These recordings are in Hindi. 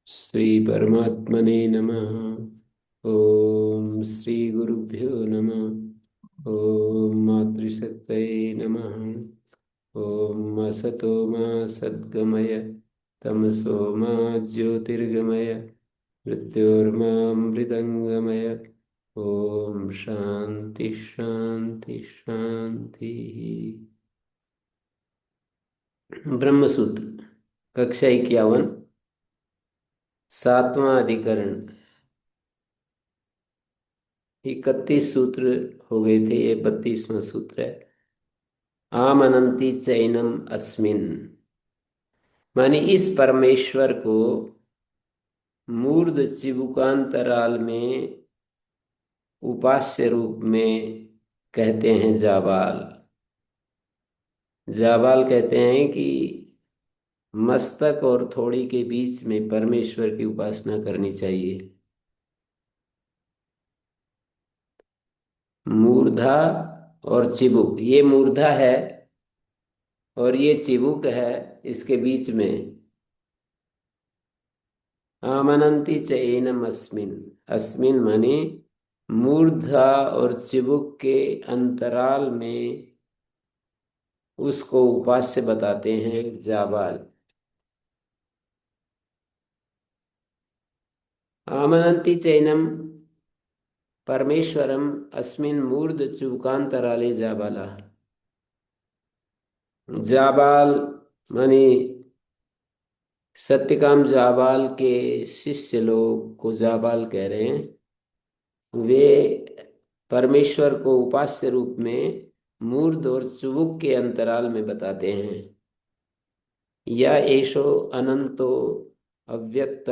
श्री परमात्मने नमः। ओम श्री गुरुभ्यो नमः। ओम मातृशक्तये नमः। ओम असतो मा सद्गमय तमसो मा ज्योतिर्गमय मृत्योर्मामृतंगमय। ओम शांति शांति शांति। ब्रह्मसूत्र कक्षा 51 सातवां अधिकरण। 31 सूत्र हो गए थे, ये 32वां सूत्र है। आमनंती चैनम अस्मिन, माने इस परमेश्वर को मूर्ध चिबुकांतराल में उपास्य रूप में कहते हैं जाबाल। जाबाल कहते हैं कि मस्तक और थोड़ी के बीच में परमेश्वर की उपासना करनी चाहिए। मूर्धा और चिबुक, ये मूर्धा है और ये चिबुक है, इसके बीच में। आमनंती च एनम अस्मिन, अस्मिन माने मूर्धा और चिबुक के अंतराल में उसको उपास्य बताते हैं जाबाल। आमनंती चैनम परमेश्वरम अस्मिन मूर्ध चुबकांतराले जाबाला। जाबाल माने सत्यकाम जाबाल के शिष्य लोग को जाबाल कह रहे हैं। वे परमेश्वर को उपास्य रूप में मूर्ध और चुबुक के अंतराल में बताते हैं। या एषो अनंतो अव्यक्त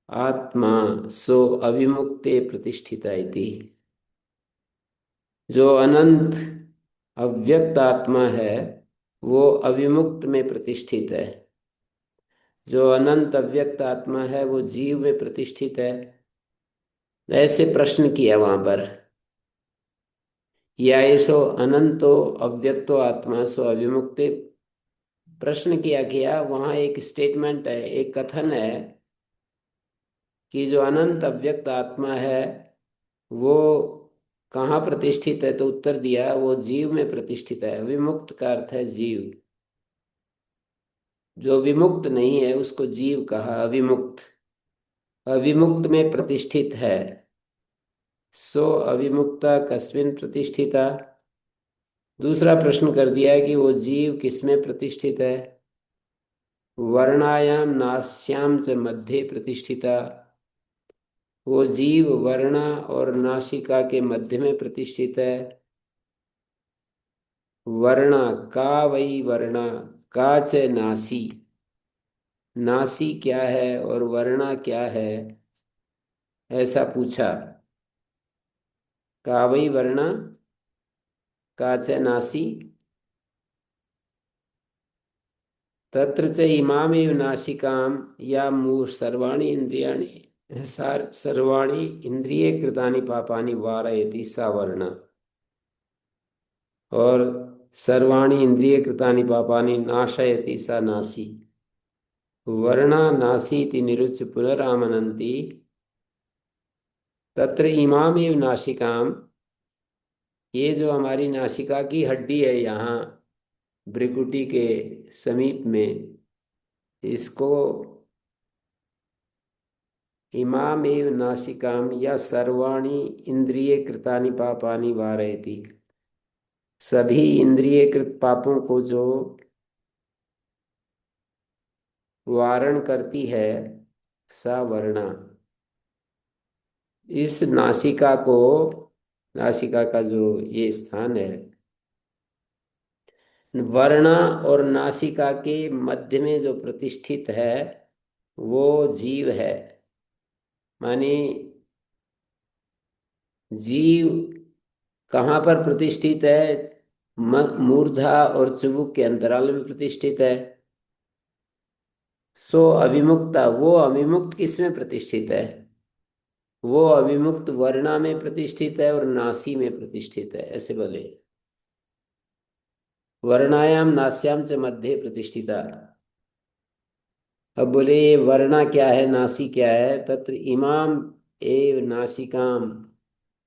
आत्मा सो अविमुक्ते प्रतिष्ठिता इति। जो अनंत अव्यक्त आत्मा है वो अविमुक्त में प्रतिष्ठित है। जो अनंत अव्यक्त आत्मा है वो जीव में प्रतिष्ठित है। ऐसे प्रश्न किया वहां पर। या ऐसो अनंतो अव्यक्तो आत्मा सो अविमुक्ते, प्रश्न किया गया। वहां एक स्टेटमेंट है, एक कथन है कि जो अनंत अव्यक्त आत्मा है वो कहाँ प्रतिष्ठित है, तो उत्तर दिया वो जीव में प्रतिष्ठित है। विमुक्त का अर्थ है जीव। जो विमुक्त नहीं है उसको जीव कहा, अविमुक्त। अविमुक्त में प्रतिष्ठित है। सो अविमुक्ता कस्मिन प्रतिष्ठिता। दूसरा प्रश्न कर दिया है कि वो जीव किसमें प्रतिष्ठित है। वर्णायाम नास्याम च मध्य प्रतिष्ठिता। वो जीव वर्णा और नासिका के मध्य में प्रतिष्ठित है। वर्णा का वही वर्णा, का च नासी, नासी क्या है और वर्णा क्या है, ऐसा पूछा। का वही वर्णा का च नासी तत्र च इमामेव नासिकाम या मूर सर्वाणि इंद्रियाणि सर्वाणि इंद्रिय कृतानि पापानि वारयति सा वर्ण। और सर्वाणि इंद्रिय कृतानि पापानि नाशयति सा नासी। वर्णा नासीति निरुच्य पुनरामनन्ति तत्र इमामेव नासिकाम। ये जो हमारी नासिका की हड्डी है यहाँ भ्रिकुटी के समीप में, इसको इमामेव नासिकाम या सर्वाणि इंद्रिय कृतानि पापानि वारयति, सभी इंद्रियकृत पापों को जो वारण करती है सा वर्णा। इस नासिका को, नासिका का जो ये स्थान है, वर्णा और नासिका के मध्य में जो प्रतिष्ठित है वो जीव है। माने जीव कहाँ पर प्रतिष्ठित है। मूर्धा और चुबुक के अंतराल में प्रतिष्ठित है। सो अविमुक्ता, वो अविमुक्त किस में प्रतिष्ठित है। वो अविमुक्त वर्णा में प्रतिष्ठित है और नासी में प्रतिष्ठित है, ऐसे बोले। वर्णायाम नास्याम च मध्य प्रतिष्ठिता। अब बोले ये वर्णा क्या है, नासी क्या है? तत्र इमाम एव नासिकाम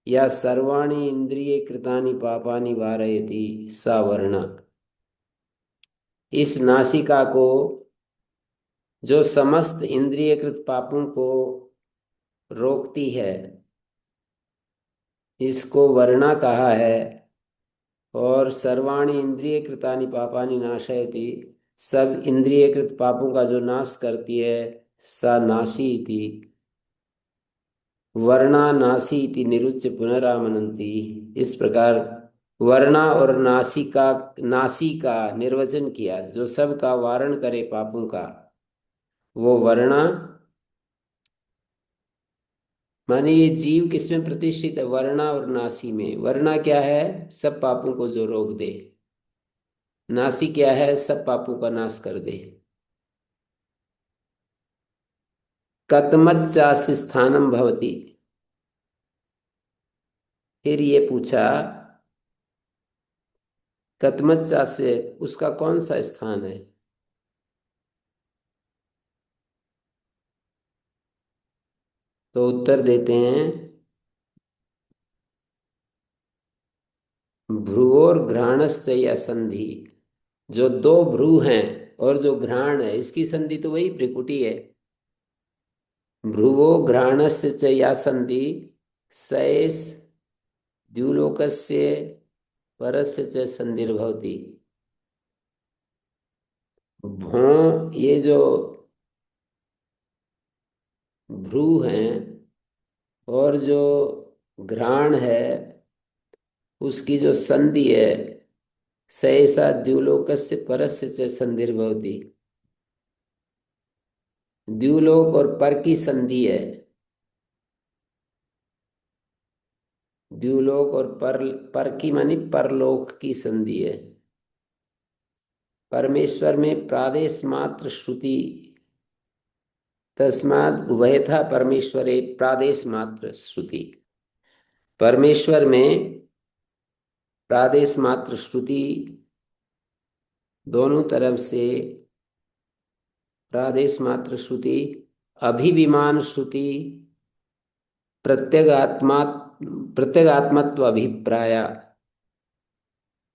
या सर्वाणि इंद्रिय कृतानि पापानि वारयति सा वर्णा। इस नासिका को, जो समस्त इंद्रियकृत पापों को रोकती है, इसको वर्णा कहा है। और सर्वाणि इंद्रिय कृतानि पापानि नाशयति, सब इंद्रियकृत पापों का जो नाश करती है, सा नाशी इति। वर्णा नासी इति निरुच्य पुनरामनंती। इस प्रकार वर्णा और नासी का निर्वचन किया, जो सब का वारण करे पापों का, वो वर्णा। माने ये जीव किसमें प्रतिष्ठित है? वर्णा और नासी में। वर्णा क्या है? सब पापों को जो रोक दे। नासी क्या है? सब पापों का नाश कर दे। कतमच्चास्य स्थानम भवति। फिर ये पूछा, कतमच्चास्य उसका कौन सा स्थान है? तो उत्तर देते हैं, भ्रुवोर घ्राणस्य या संधि। जो दो भ्रू हैं और जो घ्राण है, इसकी संधि तो वही भ्रिकुटी है। भ्रुवो घ्राणस्य च या संधि सैस द्युलोकस्य परस्य च संधिर्भवति। भों, ये जो भ्रू हैं और जो घ्राण है, उसकी जो संधि है, सहसा द्युलोकस्य परस्य च संधिर्भवति। द्युलोक और पर की संधि है। द्युलोक और पर की मानी परलोक की संधि है। परमेश्वर में प्रादेश मात्र श्रुति, तस्माद उभयथा परमेश्वरे प्रादेश मात्र श्रुति। परमेश्वर में प्रादेश मात्र श्रुति, दोनों तरफ से प्रादेश मात्र श्रुति, अभिविमान श्रुति, प्रत्यगात्मा प्रत्यगात्मत्व अभिप्राय।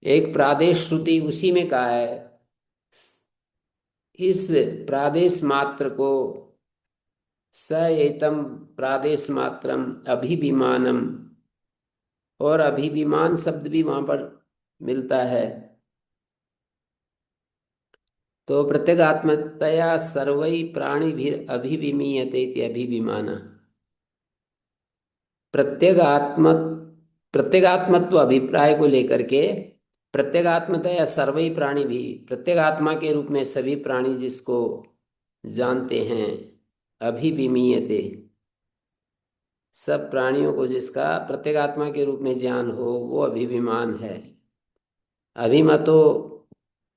एक प्रादेश श्रुति उसी में कहा है। इस प्रादेश मात्र को स एतम प्रादेश मात्रम अभिविमानम, और अभिविमान शब्द भी वहां पर मिलता है। तो प्रत्यगात्मतया सर्वै प्राणिभिर अभिविमीयते इति अभिविमान। प्रत्यगात्म प्रत्यगात्मत्व अभिप्राय को लेकर के, प्रत्यगात्मतया सर्वै प्राणी भी, प्रत्यगात्मा के रूप में सभी प्राणी जिसको जानते हैं, अभिविमीयते, सब प्राणियों को जिसका प्रत्यगात्मा के रूप में ज्ञान हो, वो अभिविमान है। अभिमतो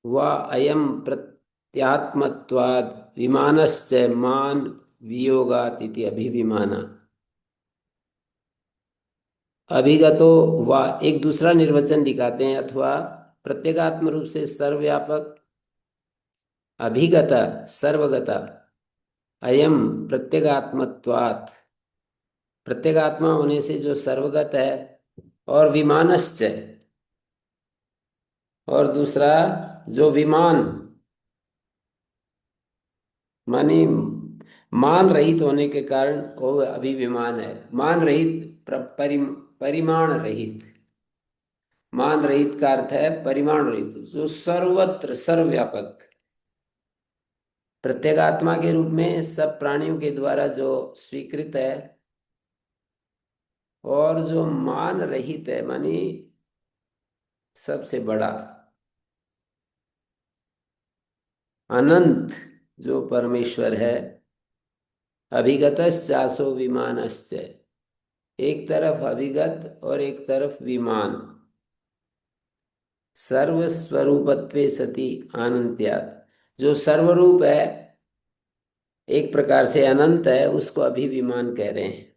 व अयम प्रत्यात्मत्वाद विमानश्च मान वियोगात इति अभिविमाना। अभिगतो व एक दूसरा निर्वचन दिखाते हैं, अथवा प्रत्यगात्म रूप से सर्वव्यापक, अभिगत सर्वगत, अयम प्रत्यगात्मत्वात् प्रत्यगात्मा होने से जो सर्वगत है, और विमानश्च, और दूसरा जो विमान मानी मान रहित होने के कारण वो अभिविमान है। मान रहित परिमाण रहित। मान रहित का अर्थ है परिमाण रहित, जो सर्वत्र सर्वव्यापक, प्रत्यगात्मा के रूप में सब प्राणियों के द्वारा जो स्वीकृत है, और जो मान रहित है मानी सबसे बड़ा, अनंत जो परमेश्वर है। अभिगतश्चासो विमानश्च, एक तरफ अभिगत और एक तरफ विमान। सर्वस्वरूपत्वे सति अनंत्यात्, जो सर्वरूप है, एक प्रकार से अनंत है, उसको अभिविमान कह रहे हैं।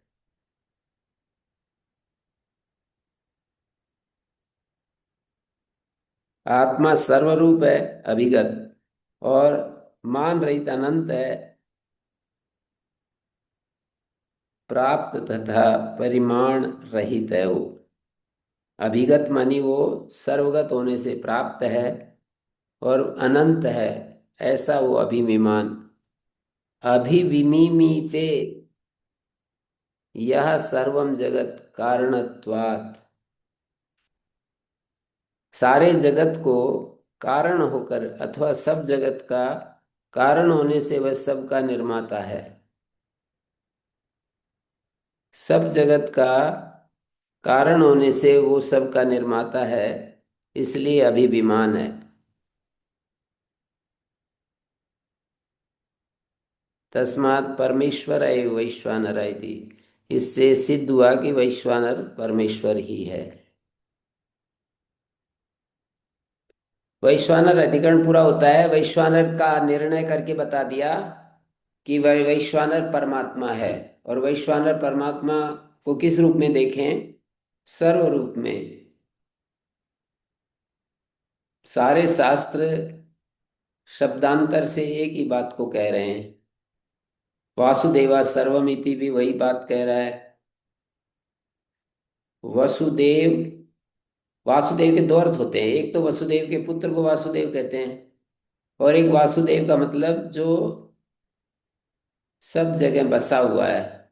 आत्मा सर्वरूप है, अभिगत, और मान रहित अनंत है, प्राप्त तथा परिमाण रहित है वो। अभिगत मानी वो सर्वगत होने से प्राप्त है और अनंत है, ऐसा वो अभिविमान। अभिविमिमीते यह सर्वम जगत कारणत्वात्, सारे जगत को कारण होकर अथवा सब जगत का कारण होने से वह सब का निर्माता है। सब जगत का कारण होने से वो सब का निर्माता है, इसलिए अभिविमान है। तस्मात् परमेश्वर एव वैश्वानर इति, इससे सिद्ध हुआ कि वैश्वानर परमेश्वर ही है। वैश्वानर अधिकरण पूरा होता है। वैश्वानर का निर्णय करके बता दिया कि वह वैश्वानर परमात्मा है। और वैश्वानर परमात्मा को किस रूप में देखें? सर्व रूप में। सारे शास्त्र शब्दांतर से एक ही बात को कह रहे हैं। वासुदेवा सर्वमिति भी वही बात कह रहा है। वसुदेव, वासुदेव के दो अर्थ होते हैं। एक तो वसुदेव के पुत्र को वासुदेव कहते हैं, और एक वासुदेव का मतलब जो सब जगह बसा हुआ है,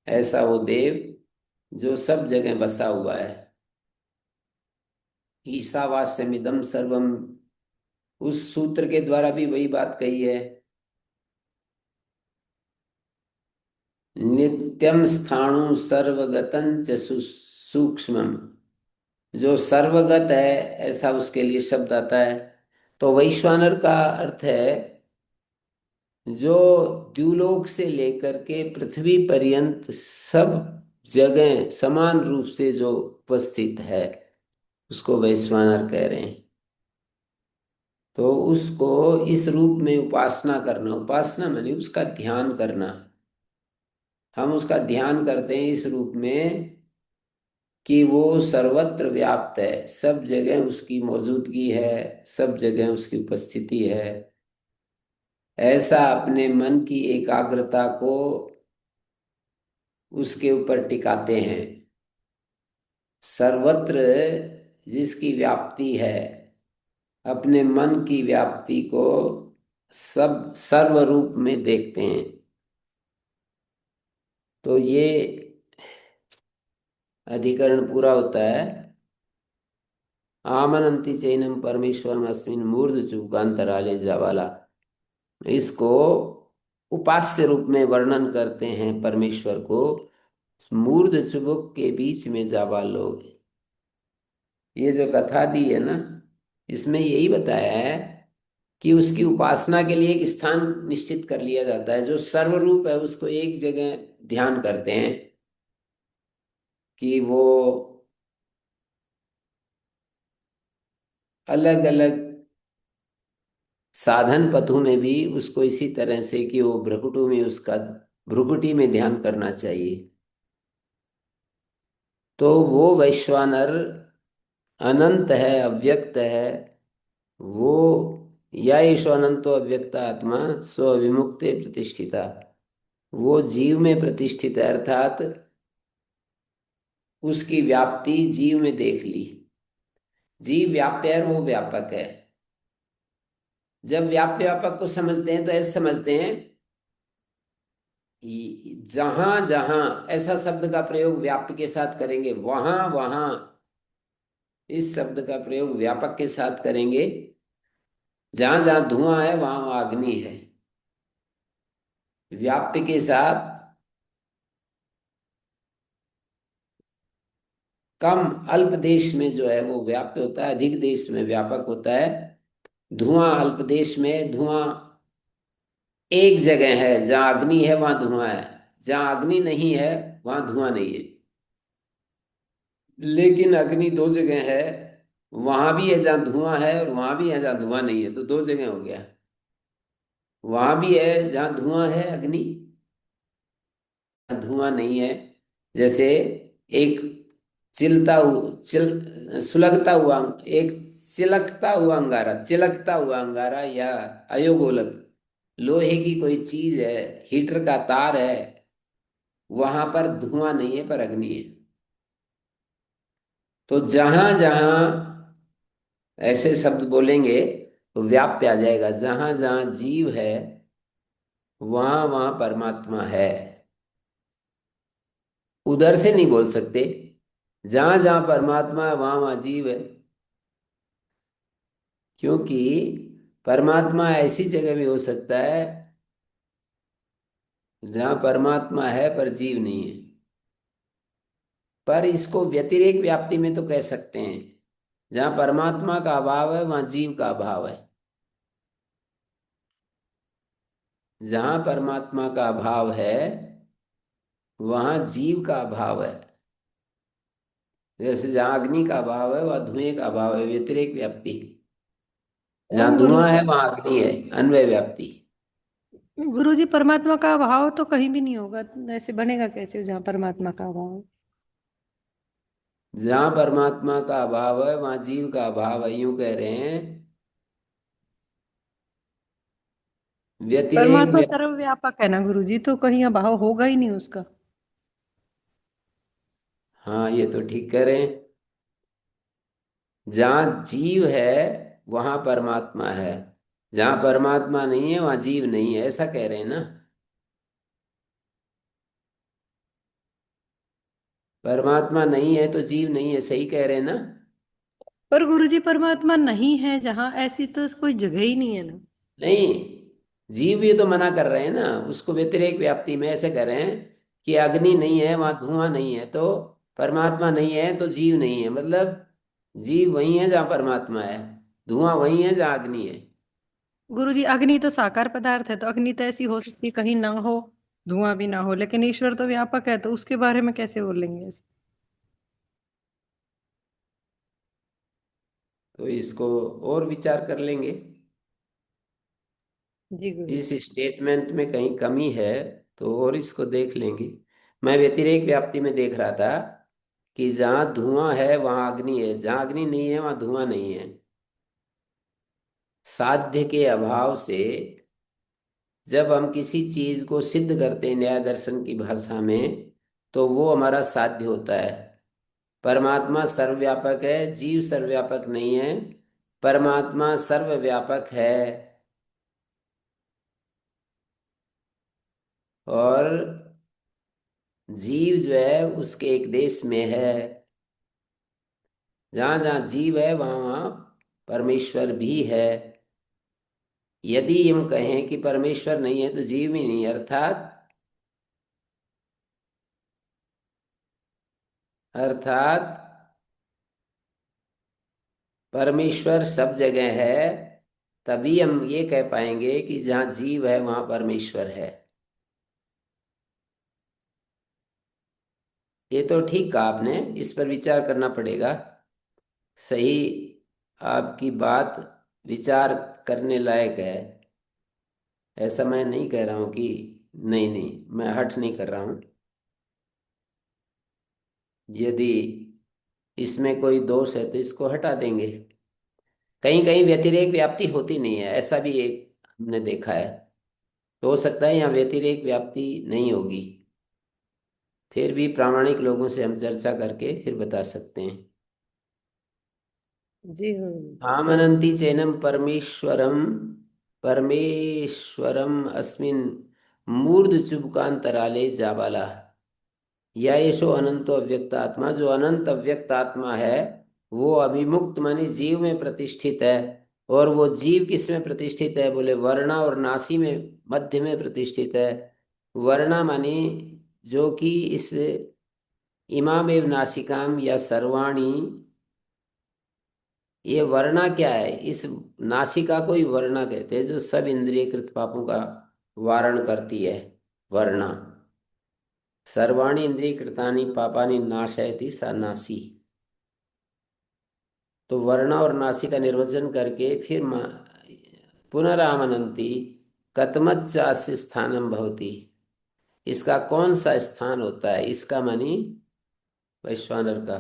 ऐसा वो देव जो सब जगह बसा हुआ है। ईशावास्यमिदं सर्वम, उस सूत्र के द्वारा भी वही बात कही है। नित्यम स्थाणु सर्वगतं च सूक्ष्मम, जो सर्वगत है ऐसा उसके लिए शब्द आता है। तो वैश्वानर का अर्थ है जो द्युलोक से लेकर के पृथ्वी पर्यंत सब जगह समान रूप से जो उपस्थित है, उसको वैश्वानर कह रहे हैं। तो उसको इस रूप में उपासना करना, उपासना माने उसका ध्यान करना। हम उसका ध्यान करते हैं इस रूप में कि वो सर्वत्र व्याप्त है, सब जगह उसकी मौजूदगी है, सब जगह उसकी उपस्थिति है। ऐसा अपने मन की एकाग्रता को उसके ऊपर टिकाते हैं। सर्वत्र जिसकी व्याप्ति है, अपने मन की व्याप्ति को सब सर्व रूप में देखते हैं। तो ये अधिकरण पूरा होता है। आमनंति चैनम परमेश्वरम अस्मिन मूर्ध चुकांतराले जावाला, इसको उपास्य रूप में वर्णन करते हैं परमेश्वर को। मूर्ध चुबुक के बीच में जावा लोग, ये जो कथा दी है ना, इसमें यही बताया है कि उसकी उपासना के लिए एक स्थान निश्चित कर लिया जाता है। जो सर्वरूप है उसको एक जगह ध्यान करते हैं कि वो अलग अलग साधन पथों में भी उसको इसी तरह से कि वो भ्रकुटु में उसका भ्रुकुटी में ध्यान करना चाहिए। तो वो वैश्वानर अनंत है, अव्यक्त है। वो या ईशो अनंतो अव्यक्त आत्मा स्व विमुक्ते प्रतिष्ठिता, वो जीव में प्रतिष्ठित है, अर्थात उसकी व्याप्ति जीव में देख ली। जीव व्याप्य है, वो व्यापक है। जब व्याप्य व्यापक को समझते हैं तो ऐसे समझते हैं जहां जहां ऐसा शब्द का प्रयोग व्याप्य के साथ करेंगे, वहां वहां इस शब्द का प्रयोग व्यापक के साथ करेंगे। जहां जहां धुआं है वहां वहां अग्नि है। व्याप्य के साथ कम अल्प देश में जो है वो व्याप्य होता है, अधिक देश में व्यापक होता है। धुआं अल्प देश में, धुआं एक जगह है जहां अग्नि है वहां धुआं है, जहां अग्नि नहीं है वहां धुआं नहीं है। लेकिन अग्नि दो जगह है, वहां भी है जहां धुआं है और वहां भी है जहां धुआं नहीं है, तो दो जगह हो गया। वहां भी है जहां धुआं है अग्नि, धुआं नहीं है। जैसे एक सुलगता हुआ, एक चिलकता हुआ अंगारा, चिलकता हुआ अंगारा या अयोगोलक लोहे की कोई चीज है, हीटर का तार है, वहां पर धुआं नहीं है पर अग्नि है। तो जहां जहां ऐसे शब्द बोलेंगे तो व्याप्य आ जाएगा। जहां जहां जीव है वहां वहां परमात्मा है। उधर से नहीं बोल सकते। जहां जहां परमात्मा है वहां वहां जीव है। क्योंकि परमात्मा ऐसी जगह भी हो सकता है जहां परमात्मा है पर जीव नहीं है। पर इसको व्यतिरेक व्याप्ति में तो कह सकते हैं। जहां परमात्मा का अभाव है वहां जीव का अभाव है। जहां परमात्मा का अभाव है वहां जीव का अभाव है। जैसे जहां अग्नि का अभाव है वहां धुएं का अभाव है, व्यतिरेक व्याप्ति। जहां धुआं गुरुजी, है वहां अग्नि है, अन्वय व्याप्ति। गुरुजी परमात्मा का अभाव तो कहीं भी नहीं होगा, ऐसे बनेगा कैसे जहाँ परमात्मा का अभाव है? जहां परमात्मा का अभाव है वहां जीव का अभाव है, यूं कह रहे हैं। व्यतिरेक परमात्मा सर्वव्यापक है ना गुरुजी, तो कहीं अभाव होगा ही नहीं उसका। हाँ, ये तो ठीक कह रहे हैं। जहाँ जीव है वहां परमात्मा है। जहां परमात्मा नहीं है वहां जीव नहीं है, ऐसा कह रहे हैं ना। परमात्मा नहीं है तो जीव नहीं है, सही कह रहे हैं ना। पर गुरुजी परमात्मा नहीं है जहाँ, ऐसी तो कोई जगह ही नहीं है ना। नहीं, जीव ये तो मना कर रहे हैं ना। उसको व्यतिरेक व्याप्ति में ऐसे कर रहे हैं कि अग्नि नहीं है वहां धुआं नहीं है तो परमात्मा नहीं है तो जीव नहीं है। मतलब जीव वही है जहाँ परमात्मा है, धुआं वही है जहाँ अग्नि है। गुरुजी अग्नि तो साकार पदार्थ है, तो अग्नि तो ऐसी हो सकती है कहीं ना हो, धुआं भी ना हो, लेकिन ईश्वर तो व्यापक है, तो उसके बारे में कैसे बोलेंगे ऐसे? तो इसको और विचार कर लेंगे। जी इस गुरुजी। स्टेटमेंट में कहीं कमी है तो और इसको देख लेंगे। मैं व्यतिरेक व्याप्ति में देख रहा था कि जहाँ धुआं है वहां अग्नि है, जहाँ अग्नि नहीं है वहां धुआं नहीं है। साध्य के अभाव से जब हम किसी चीज को सिद्ध करते हैं न्याय दर्शन की भाषा में तो वो हमारा साध्य होता है। परमात्मा सर्वव्यापक है, जीव सर्वव्यापक नहीं है। परमात्मा सर्वव्यापक है और जीव जो है उसके एक देश में है। जहाँ जहाँ जीव है वहाँ वहाँ परमेश्वर भी है। यदि हम कहें कि परमेश्वर नहीं है तो जीव भी नहीं, अर्थात अर्थात परमेश्वर सब जगह है। तभी हम ये कह पाएंगे कि जहाँ जीव है वहाँ परमेश्वर है। ये तो ठीक कहा आपने, इस पर विचार करना पड़ेगा। सही, आपकी बात विचार करने लायक है। ऐसा मैं नहीं कह रहा हूँ कि नहीं नहीं, मैं हठ नहीं कर रहा हूँ। यदि इसमें कोई दोष है तो इसको हटा देंगे। कहीं कहीं व्यतिरेक व्याप्ति होती नहीं है, ऐसा भी एक हमने देखा है। तो हो सकता है यहाँ व्यतिरेक व्याप्ति नहीं होगी। फिर भी प्रामाणिक लोगों से हम चर्चा करके फिर बता सकते हैं। जी गुरुजी। आमनन्ति चैनम परमेश्वरम परमेश्वरम अस्मिन मूर्ध चुबकांतराले जाबाला। या यशो अनंतो अव्यक्त आत्मा, जो अनंत अव्यक्त आत्मा है वो अभिमुक्त मानी जीव में प्रतिष्ठित है। और वो जीव किस में प्रतिष्ठित है? बोले वर्णा और नासी में, मध्य में प्रतिष्ठित है। वर्णा मानी जो कि इस इमामेव नासिकाम या सर्वाणी, ये वर्णा क्या है? इस नासिका को ही वर्णा कहते हैं, जो सब इंद्रियकृत पापों का वारण करती है। वर्णा, सर्वाणी इंद्रियकृतानि पापानि नाशयति सा नासी। तो वर्णा और नासी का निर्वचन करके फिर पुनरामनंती कतमच्चास्य स्थानम भवति। इसका कौन सा स्थान होता है? इसका मानी वैश्वानर का,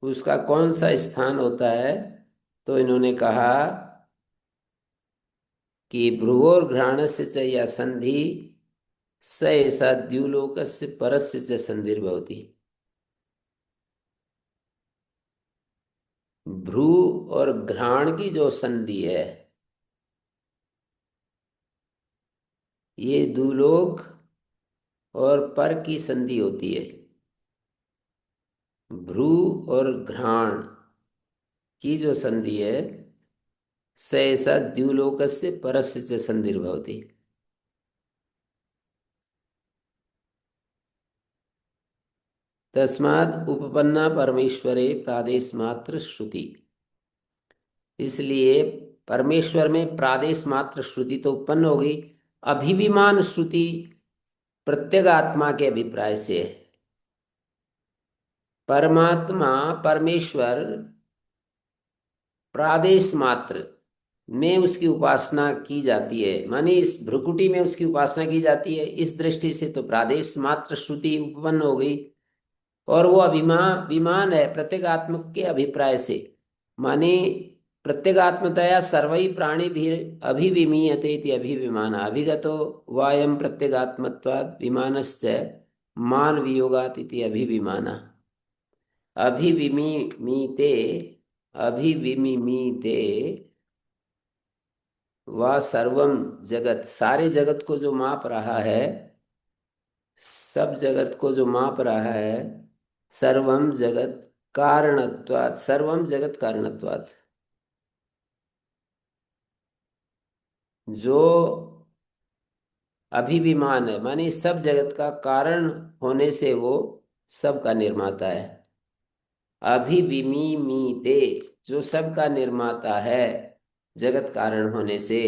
उसका कौन सा स्थान होता है? तो इन्होंने कहा कि भ्रुवोर घ्राणस्य च या संधि स एषा द्युलोकस्य परस्य च संधिर्भवति। भ्रू और घ्राण की जो संधि है, ये द्युलोक और पर की संधि होती है। भ्रू और घ्राण की जो संधि है, स एषा द्युलोकस्य परस्य च संधिर्भवति। तस्माद् उपपन्ना परमेश्वरे प्रादेश मात्र श्रुति। इसलिए परमेश्वर में प्रादेश मात्र श्रुति तो उत्पन्न हो गई। अभिविमान श्रुति प्रत्यगात्मा के अभिप्राय से है। परमात्मा परमेश्वर प्रादेश मात्र में उसकी उपासना की जाती है, माने इस भ्रुकुटी में उसकी उपासना की जाती है। इस दृष्टि से तो प्रादेश मात्र श्रुति उत्पन्न हो गई। और वो अभिमान विमान है प्रत्येगात्मक के अभिप्राय से, माने प्रत्येगात्मतया सर्वै प्राणी भी अभिविमीयते इति अभिविमान अभिगतो वायम प्रत्येगात्मत्वात् विमानश्च मान वियोगात् इति अभिविमान। अभिविमीते अभिविमीते वह सर्वम जगत, सारे जगत को जो माप रहा है, सब जगत को जो माप रहा है, सर्वम जगत कारणत्वात्, सर्वम जगत कारणत्वात्, जो अभिविमान है माने सब जगत का कारण होने से वो सब का निर्माता है। अभिविमीते, जो सब का निर्माता है जगत कारण होने से।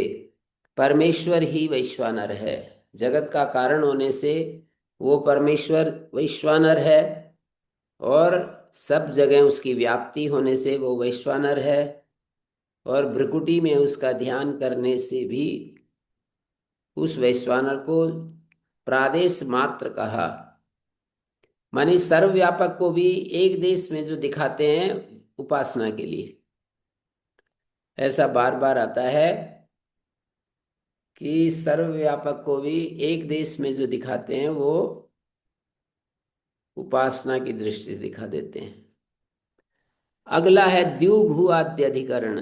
परमेश्वर ही वैश्वानर है, जगत का कारण होने से वो परमेश्वर वैश्वानर है। और सब जगह उसकी व्याप्ति होने से वो वैश्वानर है। और भ्रुकुटी में उसका ध्यान करने से भी उस वैश्वानर को प्रादेश मात्र कहा। माने सर्वव्यापक को भी एक देश में जो दिखाते हैं उपासना के लिए। ऐसा बार बार आता है कि सर्वव्यापक को भी एक देश में जो दिखाते हैं वो उपासना की दृष्टि से दिखा देते हैं। अगला है द्युभुआद्य अधिकरण।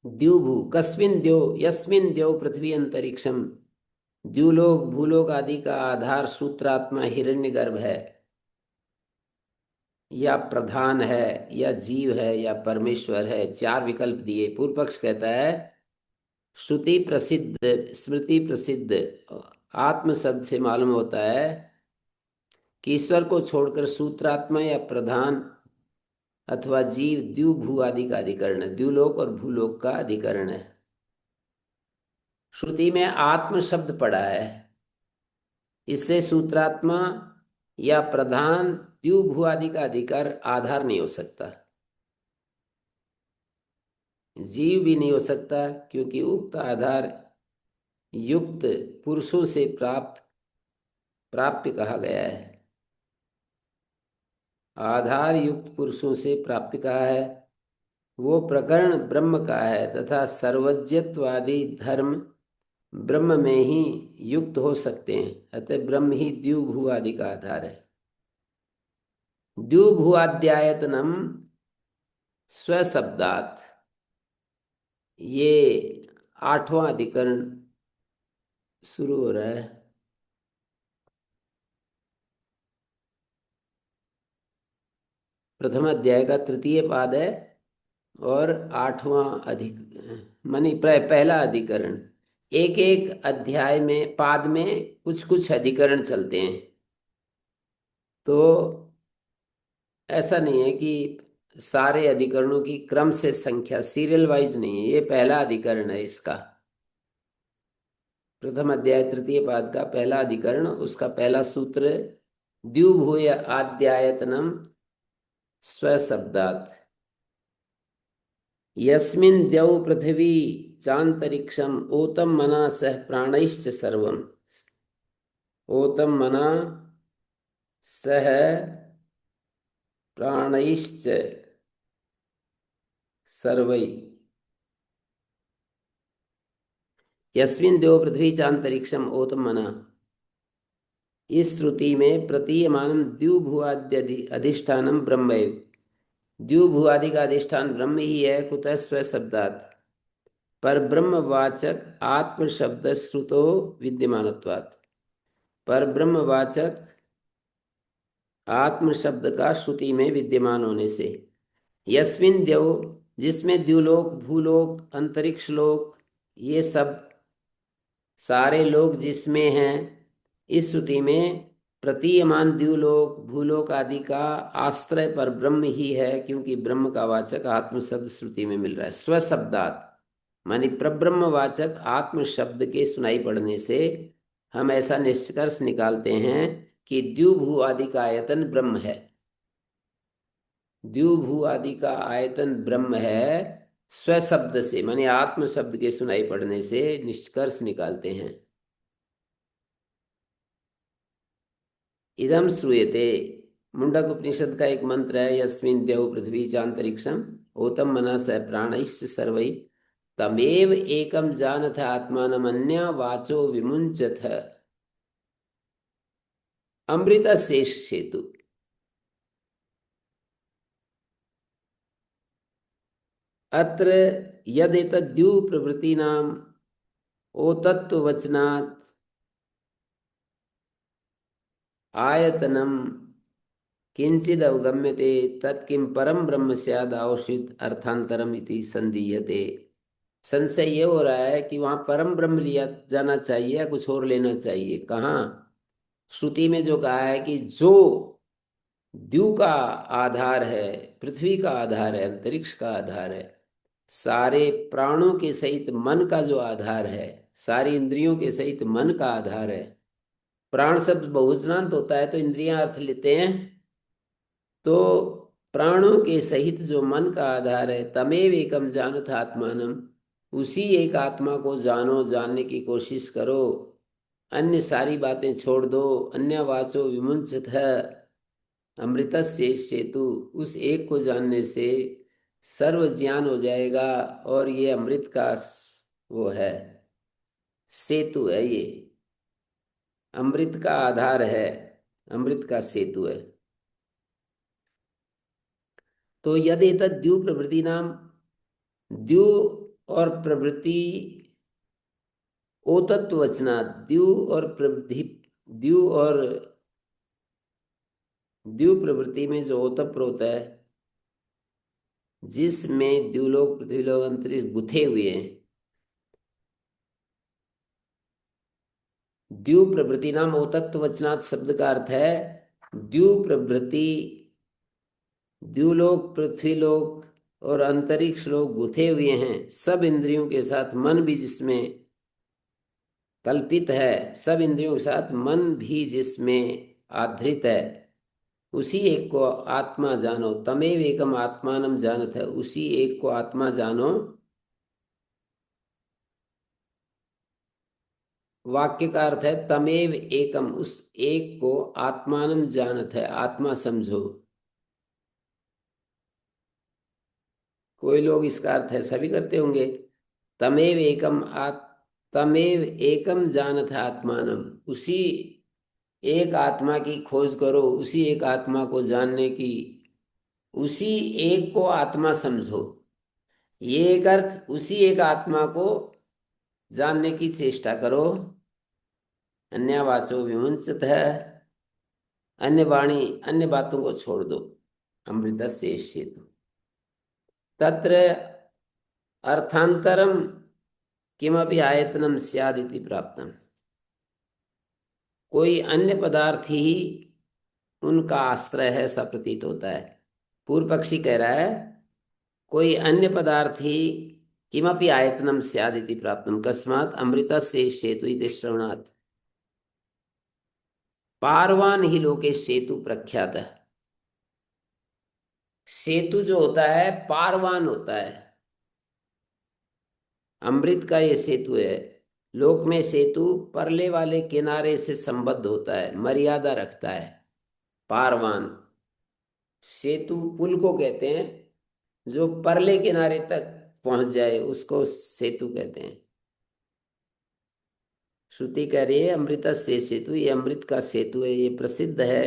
द्युभु कस्मिन द्यो यस्मिन द्यो पृथ्वी अंतरिक्षम। द्युलोक भूलोक आदि का आधार सूत्रात्मा हिरण्यगर्भ है, या प्रधान है, या जीव है, या परमेश्वर है। चार विकल्प दिए। पूर्व पक्ष कहता है श्रुति प्रसिद्ध स्मृति प्रसिद्ध आत्म शब्द से मालूम होता है कि ईश्वर को छोड़कर सूत्रात्मा या प्रधान अथवा जीव द्युभू आदि का अधिकरण है, द्युलोक और भूलोक का अधिकरण है। श्रुति में आत्म शब्द पड़ा है, इससे सूत्रात्मा या प्रधान द्युभू आदि का अधिकार आधार नहीं हो सकता, जीव भी नहीं हो सकता, क्योंकि उक्त आधार युक्त पुरुषों से प्राप्त कहा गया है। आधार युक्त पुरुषों से प्राप्त कहा है। वो प्रकरण ब्रह्म का है तथा सर्वज्ञत्वादि धर्म ब्रह्म में ही युक्त हो सकते हैं। अतः ब्रह्म ही द्युभु आदि का आधार है। द्युभुआद्यायतनम स्वशब्दात, ये आठवां अधिकरण शुरू हो रहा है। प्रथम अध्याय का तृतीय पाद है और आठवां मानी पहला अधिकरण। एक एक अध्याय में पाद में कुछ कुछ अधिकरण चलते हैं, तो ऐसा नहीं है कि सारे अधिकरणों की क्रम से संख्या सीरियल वाइज नहीं है। ये पहला अधिकरण है इसका, प्रथम अध्याय तृतीय पाद का पहला अधिकरण, उसका पहला सूत्र द्युभूय आद्यायतनम स्वशब्दात्। यस्मिन् द्यौ पृथ्वी चांतरिक्षम ओतम मना सह प्राणैश्च सर्वम। ओतम मना सह प्राणैश्च सर्वै। यस्मिन् देव पृथ्वी चांतरिक्षम ओतम मना, इस श्रुति में प्रतीयमानम द्युभुआद्य अधिष्ठानम ब्रह्मैव, द्युभुआदि का अधिष्ठान ब्रह्म ही है। कुतः स्व शब्दात्, पर ब्रह्मवाचक आत्म शब्द श्रुतो विद्यमानत्वात्, पर ब्रह्मवाचक आत्म शब्द का श्रुति में विद्यमान होने से। यस्मिन देव, जिसमें द्युलोक भूलोक अंतरिक्ष लोक ये सब सारे लोग जिसमें हैं, इस श्रुति में प्रतीयमान द्युलोक भूलोक आदि का आश्रय पर ब्रह्म ही है, क्योंकि ब्रह्म का वाचक आत्म शब्द श्रुति में मिल रहा है। स्वशब्दात मानी प्रब्रह्मवाचक आत्म शब्द के सुनाई पड़ने से हम ऐसा निष्कर्ष निकालते हैं कि द्युभू आदि का आयतन ब्रह्म है। द्युभू आदि का आयतन ब्रह्म है। स्वशब्द से माने आत्म शब्द के सुनाई पड़ने से निष्कर्ष निकालते हैं। इदम श्रूयते, मुंडक उपनिषद का एक मंत्र है, यस्मिन् देव पृथ्वी चांतरिक्षम ओतम मना स प्राणैश्च सर्वै तमेव एकम जानथ आत्मानमन्या वाचो विमुंचथ अमृत शेष सेतु। अत्र यदेतद्यु प्रवृत्तीनाम ओतत्ववचनात् आयतनम किंचिद अवगम्यते तत्किं परम ब्रह्म स्याद् आवश्यक अर्थांतरम इति संदीयते। संशय ये हो रहा है कि वहां परम ब्रह्म लिया जाना चाहिए या कुछ और लेना चाहिए। कहाँ? श्रुति में जो कहा है कि जो द्यू का आधार है, पृथ्वी का आधार है, अंतरिक्ष का आधार है, सारे प्राणों के सहित मन का जो आधार है, सारी इंद्रियों के सहित मन का आधार है। प्राण शब्द बहुवचनांत होता है तो इंद्रियां अर्थ लेते हैं, तो प्राणों के सहित जो मन का आधार है, तमेव एकम जानथ आत्मानम, उसी एक आत्मा को जानो, जानने की कोशिश करो, अन्य सारी बातें छोड़ दो। अन्य वाचो विमुंचत है अमृतस्य सेतु, उस एक को जानने से सर्व ज्ञान हो जाएगा। और ये अमृत का वो है, सेतु है, ये अमृत का आधार है, अमृत का सेतु है। तो यद एतद् द्यू प्रवृत्ति नाम, द्यू और प्रवृत्ति ओतत्व वचना, द्यू और प्रवृत्ति, द्यू और द्यू प्रवृत्ति में जो ओतप्र होता है, जिसमें द्यूलोक पृथ्वीलोक अंतरिक्ष गुथे हुए हैं, द्यू प्रवृत्ति नाम ओतत्व वचनात् शब्द का अर्थ है द्यू प्रवृत्ति, द्यूलोक पृथ्वीलोक और अंतरिक्ष लोक गुथे हुए हैं, सब इंद्रियों के साथ मन भी जिसमें कल्पित है, सब इंद्रियों के साथ मन भी जिसमें आधृत है, उसी एक को आत्मा जानो। तमेव एकम आत्मानम जानत है, उसी एक को आत्मा जानो। वाक्य का अर्थ है तमेव एकम, उस एक को आत्मानम जानत है, आत्मा समझो। कोई लोग इसका अर्थ ऐसा भी करते होंगे, तमेव एकम तमेव एकम जानत है आत्मानम, उसी एक आत्मा की खोज करो, उसी एक आत्मा को जानने की, उसी एक को आत्मा समझो। ये एक अर्थ, उसी एक आत्मा को जानने की चेष्टा करो। अन्य वाचो विमुंचत है, अन्य वाणी अन्य बातों को छोड़ दो। अमृत शेष सेतु तत्र अर्थांतरम किमपि आयतनम स्यादिति प्राप्तम, कोई अन्य पदार्थ ही उनका आश्रय है ऐसा प्रतीत होता है। पूर्व पक्षी कह रहा है कोई अन्य पदार्थ ही किमपि आयतनम स्यादिति प्राप्तम, कस्मात् अमृतस्य सेतु इति श्रवणात् पारवान ही लोके सेतु प्रख्यात है। सेतु जो होता है पारवान होता है, अमृत का ये सेतु है। लोक में सेतु परले वाले किनारे से संबद्ध होता है, मर्यादा रखता है। पारवान सेतु पुल को कहते हैं, जो परले किनारे तक पहुंच जाए उसको सेतु कहते हैं। श्रुति कह रही है अमृत से सेतु, ये अमृत का सेतु है। ये प्रसिद्ध है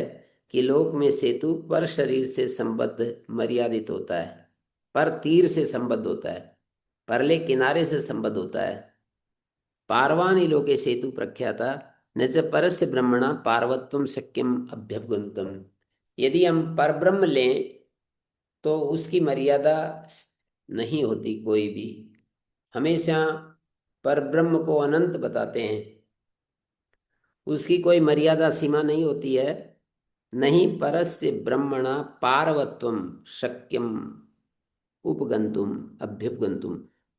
कि लोक में सेतु पर शरीर से संबद्ध मर्यादित होता है, पर तीर से संबद्ध होता है, परले किनारे से संबद्ध होता है। पार्वाणी लोके सेतु प्रख्याता न च परस्य ब्रह्मणा पार्वत्वम शक्यम अभ्युपगंतुम। यदि हम परब्रह्म लें तो उसकी मर्यादा नहीं होती कोई भी। हमेशा परब्रह्म को अनंत बताते हैं, उसकी कोई मर्यादा सीमा नहीं होती है। नहीं परस्य ब्रह्मणा पार्वत्वम शक्यम उपगंतुम अभ्युपगंतुम।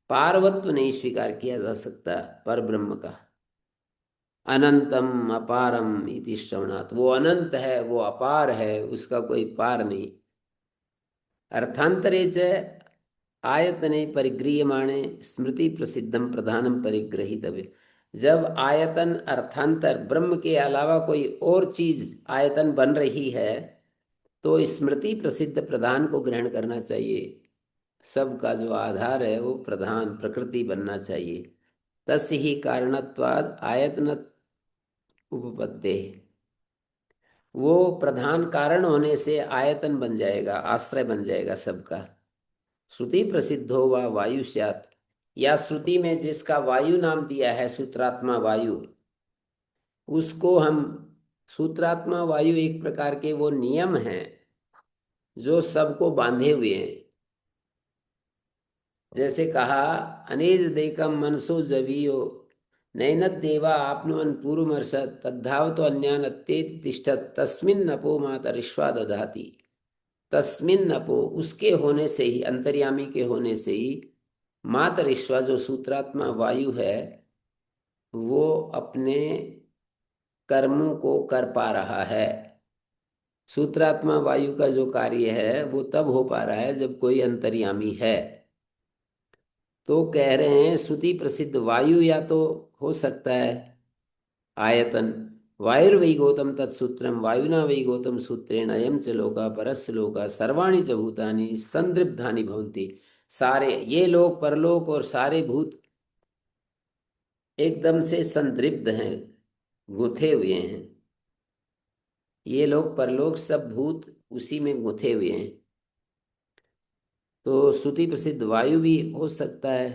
पार्वत्व नहीं स्वीकार किया जा सकता पर ब्रह्म का। अनंतम अपारम इति श्रवणात्, वो अनंत है, वो अपार है, उसका कोई पार नहीं। अर्थांतरे च आयतने परिगृह्यमाणे स्मृति प्रसिद्धम प्रधानम परिग्रहीतव्य। जब आयतन अर्थांतर ब्रह्म के अलावा कोई और चीज आयतन बन रही है तो स्मृति प्रसिद्ध प्रधान को ग्रहण करना चाहिए। सबका जो आधार है वो प्रधान प्रकृति बनना चाहिए। तस्य ही कारणत्वाद आयतन उपपत्ते, वो प्रधान कारण होने से आयतन बन जाएगा, आश्रय बन जाएगा सबका। श्रुति प्रसिद्धो व वायु स्यात्, या श्रुति में जिसका वायु नाम दिया है सूत्रात्मा वायु, उसको हम सूत्रात्मा वायु एक प्रकार के वो नियम हैं जो सबको बांधे हुए हैं। जैसे कहा अनेज देकम मनसो जवियो नैनत देवा आपनुवन पूर्वमर्ष तद्धाव तो अन्यान अत्येति तिष्ठत तस्मिन् नपो मातरिश्वा दधाति। तस्मिन् नपो, उसके होने से ही, अंतर्यामी के होने से ही, मातरिश्वा जो सूत्रात्मा वायु है वो अपने कर्मों को कर पा रहा है। सूत्रात्मा वायु का जो कार्य है वो तब हो पा रहा है जब कोई अंतर्यामी है। तो कह रहे हैं श्रुति प्रसिद्ध वायु या तो हो सकता है आयतन। वायुर्वै गौतम तत्सूत्रम वायुना वै गौतम सूत्रेण अयम च लोका परस्य लोका सर्वाणि च भूतानि संदृप्तानि भवन्ति। सारे ये लोक परलोक और सारे भूत एकदम से संदृप्त हैं, गुथे हुए हैं। ये लोक परलोक सब भूत उसी में गुथे हुए हैं। तो श्रुति प्रसिद्ध वायु भी हो सकता है।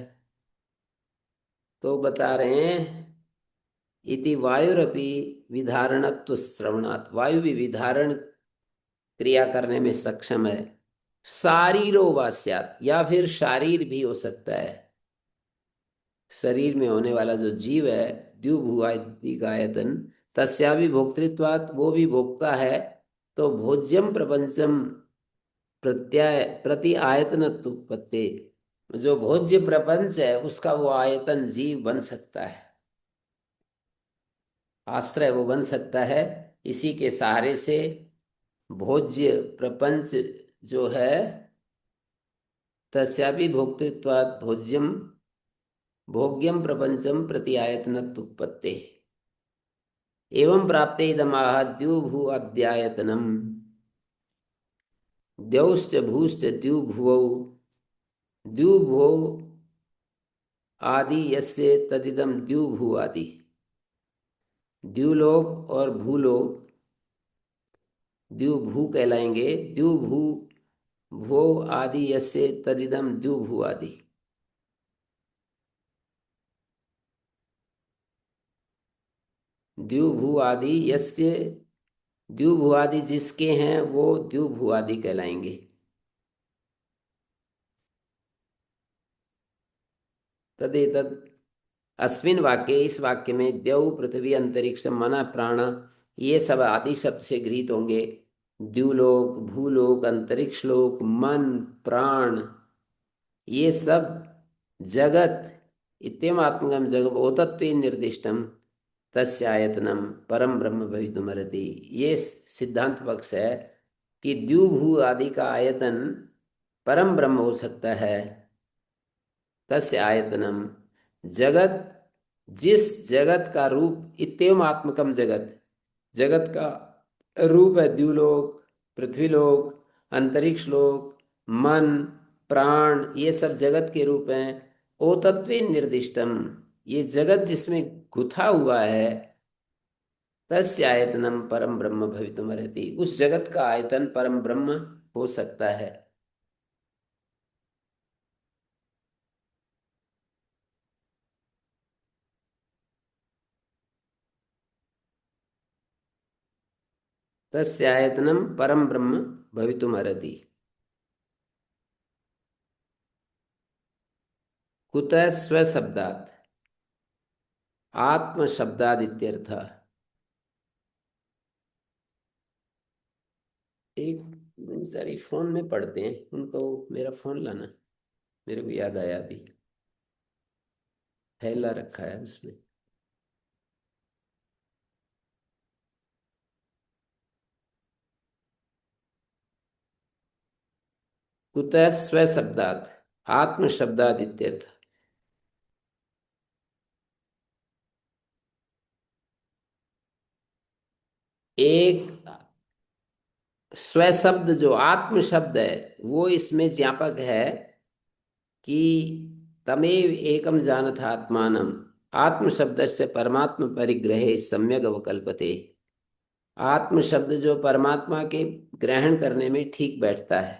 तो बता रहे हैं इति वायुरपि विधारणत्व श्रवणात्, वायु भी विधारण क्रिया करने में सक्षम है। शारीरो वा स्यात्, या फिर शारीर भी हो सकता है। शरीर में होने वाला जो जीव है द्युभुआदिकायतन तस्या भी भोक्तृत्वात्, वो भी भोक्ता है। तो भोज्यम प्रपंचम प्रत्याय प्रति आयतनत्वपत्ते, जो भोज्य प्रपंच है उसका वो आयतन जीव बन सकता है, आश्रय वो बन सकता है। इसी के सहारे से भोज्य प्रपंच जो है तस्यापि भोक्तृत्वात् भोज्यम भोग्यम प्रपंचम प्रति आयतनत्वपत्ते एवं प्राप्ते इदमाह द्युभु अध्यायतनम। द्यौश्च भूश्च द्युभुवौ द्युभुवौ आदि यस्य तदिदम द्युभु आदि। द्युलोक और भूलोक द्युभू कहलाएंगे। द्युभू भो आदि यस्य तदिदम द्युभु आदि। द्युभु आदि यस्य, द्युभु आदि जिसके हैं वो द्युभु आदि कहलाएंगे। तदेतद अस्मिन वाक्य, इस वाक्य में द्यौ पृथ्वी अंतरिक्ष मन प्राण ये सब आदि शब्द से गृहीत होंगे। द्युलोक भूलोक अंतरिक्ष लोक मन प्राण ये सब जगत इत्यमात्मकम जगत ओतत्व निर्दिष्टम तस्य आयतनम परम ब्रह्म भवितुमर्हति। ये सिद्धांत पक्ष है कि द्युभू आदि का आयतन परम ब्रह्म हो सकता है। तस्य आयतनम, जगत जिस जगत का रूप इत्यम आत्मकम जगत, जगत का रूप है द्युलोक पृथ्वीलोक अंतरिक्ष लोक मन प्राण ये सब जगत के रूप हैं। ओतत्व निर्दिष्टम, ये जगत जिसमें गुथा हुआ है, तस्य आयतनम परम ब्रह्म भवितुमर्हति, उस जगत का आयतन परम ब्रह्म हो सकता है। तस्य आयतनम परम ब्रह्म भवितुमर्हति। कुतः स्वशब्दात्, आत्म शब्दाद इत्यर्थ। एक सारी फोन में पढ़ते हैं उनको, मेरा फोन लाना, मेरे को याद आया अभी, थैला रखा है उसमें। कुतः स्वशब्दात्, आत्म शब्दाद इत्यर्थ। एक स्वशब्द जो आत्म शब्द है, वो इसमें ज्ञापक है कि तमेव एकम जानथ आत्मानम, आत्म शब्द से परमात्म परिग्रहे सम्यक अवकल्पते। आत्म शब्द जो परमात्मा के ग्रहण करने में ठीक बैठता है,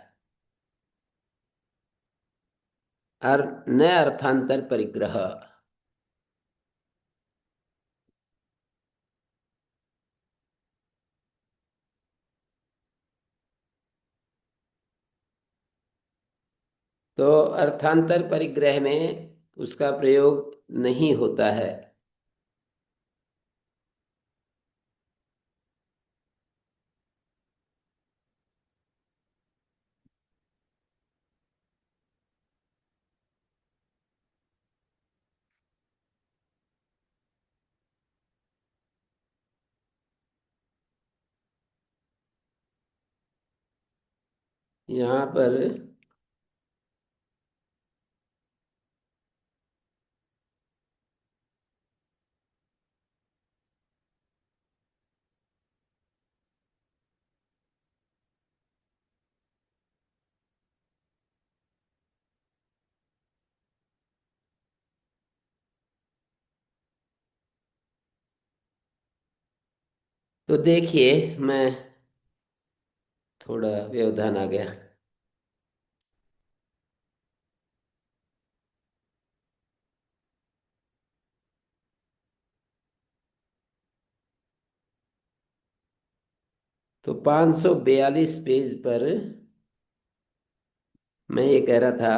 और न अर्थांतर परिग्रह। तो अर्थांतर परिग्रह में उसका प्रयोग नहीं होता है। यहाँ पर तो देखिए, मैं थोड़ा व्यवधान आ गया। तो 542 पेज पर मैं ये कह रहा था,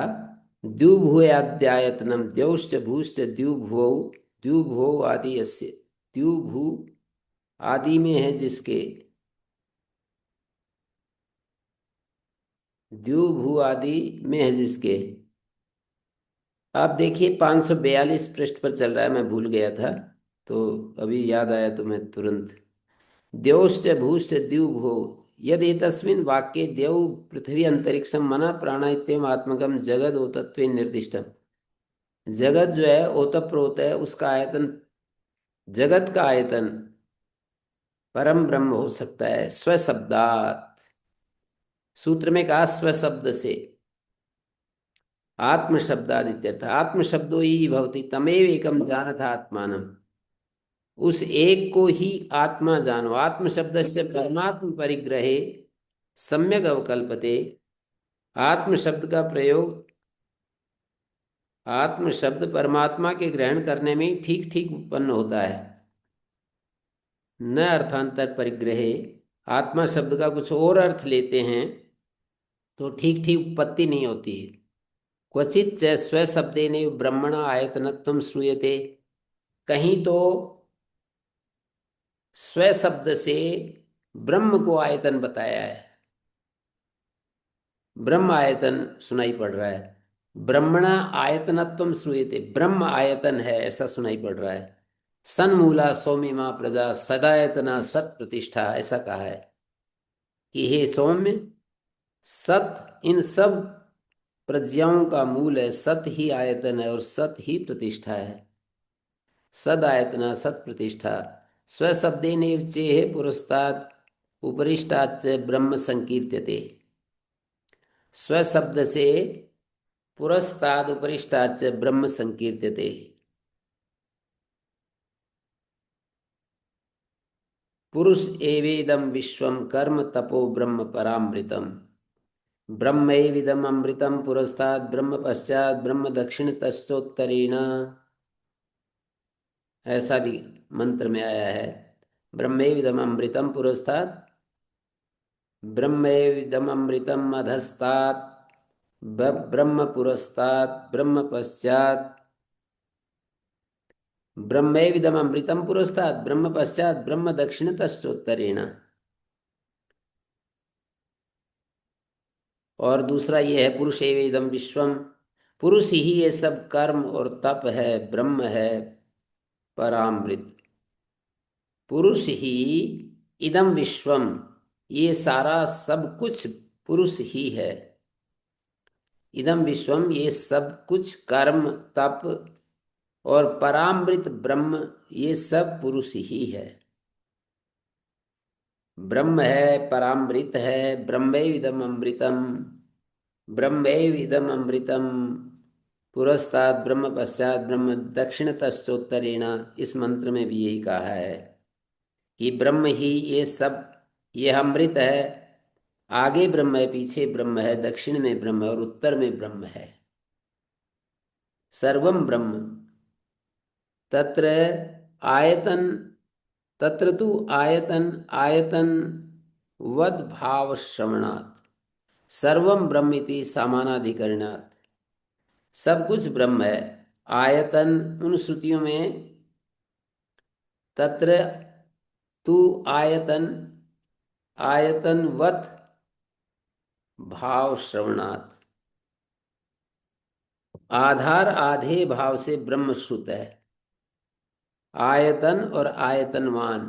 द्युभुयाद्यायतनम द्यौश्च भूश्च द्युभुवौ, द्युभुवौ आदि यस्य, द्युभु आदि में है जिसके, द्युभु आदि में है जिसके। आप देखिए 542 पृष्ठ पर चल रहा है, मैं भूल गया था, तो अभी याद आया तो मैं तुरंत। द्यौश्च भूश्च द्युभुवौ, यदि तस्मिन् वाक्ये द्यौ पृथ्वी अंतरिक्षम मना प्राण इत्येवम् आत्मकम जगद ओतत्वेन निर्दिष्टम। जगत जो है ओतप्रोत है, उसका आयतन, जगत का आयतन परम ब्रह्म हो सकता है स्वशब्दात। सूत्र में कहा स्वशब्द से, आत्म शब्दाद इत्यर्थ। आत्म शब्दो ही भवति तमेव एकम जानथ आत्मानम, उस एक को ही आत्मा जानो। आत्म शब्द से परमात्म परिग्रहे सम्यक अवकल्पते। आत्म शब्द का प्रयोग, आत्म शब्द परमात्मा के ग्रहण करने में ठीक ठीक उत्पन्न होता है, न अर्थांतर परिग्रहे। आत्मा शब्द का कुछ और अर्थ लेते हैं तो ठीक ठीक उत्पत्ति नहीं होती है। क्वचित च स्वशब्देन ब्रह्मण आयतनत्वम श्रूयते, कहीं तो स्वशब्द से ब्रह्म को आयतन बताया है, ब्रह्म आयतन सुनाई पड़ रहा है। ब्रह्मण आयतनत्वम श्रूयते, ब्रह्म आयतन है ऐसा सुनाई पड़ रहा है। सन्मूला सौम्यमा प्रजा सदायतना सत प्रतिष्ठा, ऐसा कहा है कि हे सौम्य, सत इन सब प्रज्ञाओं का मूल है, सत ही आयतन है और सत ही प्रतिष्ठा है। सद आयतना सत प्रतिष्ठा। स्वशब्देन चेह पुरस्ताद उपरिष्टाच ब्रह्म संकीर्त्यते। स्वशब्द से पुरस्ताद उपरिष्टाच ब्रह्म संकीर्त्यते। पुरुष एवेदम विश्वम कर्म तपो ब्रह्म परामृतम। ब्रह्मैविदम अमृतम पुरस्तात् ब्रह्म पश्चात ब्रह्म दक्षिण तस्सोत्तरेण। ऐसा भी मंत्र में आया है। ब्रह्मैविदम अमृतम पुरस्तात् ब्रह्मैविदम अमृतम अधस्तात् ब्रह्म पुरस्तात् ब्रह्म पश्चात ब्रह्मैविदम अमृतम पुरस्तात् ब्रह्म पश्चात ब्रह्म दक्षिण तस्सोत्तरेण। और दूसरा ये है पुरुष एवेदम विश्वम, पुरुष ही ये सब कर्म और तप है, ब्रह्म है परामृत। पुरुष ही इदम विश्वम, ये सारा सब कुछ पुरुष ही है। इदम विश्वम, ये सब कुछ कर्म तप और परामृत ब्रह्म, ये सब पुरुष ही है। ब्रह्म है, परामृत है, ब्रह्मैविदम अमृतम, ब्रह्मैविदम अमृतम पुरस्तात् ब्रह्म पश्चात ब्रह्म दक्षिण तस्सोत्तरेण। इस मंत्र में भी यही कहा है कि ब्रह्म ही ये सब, ये अमृत है, आगे ब्रह्म है, पीछे ब्रह्म है, दक्षिण में ब्रह्म है और उत्तर में ब्रह्म है। सर्वम ब्रह्म तत्र आयतन, तत्र तु आयतन आयतन वद भाव श्रवणात् सर्वम ब्रह्मिति सामानाधिकरणात्। सब कुछ ब्रह्म है। आयतन उन श्रुतियों में तत्र तु आयतन आयतनवत भाव श्रवणात्, आधार आधे भाव से ब्रह्म श्रुत है। आयतन और आयतनवान,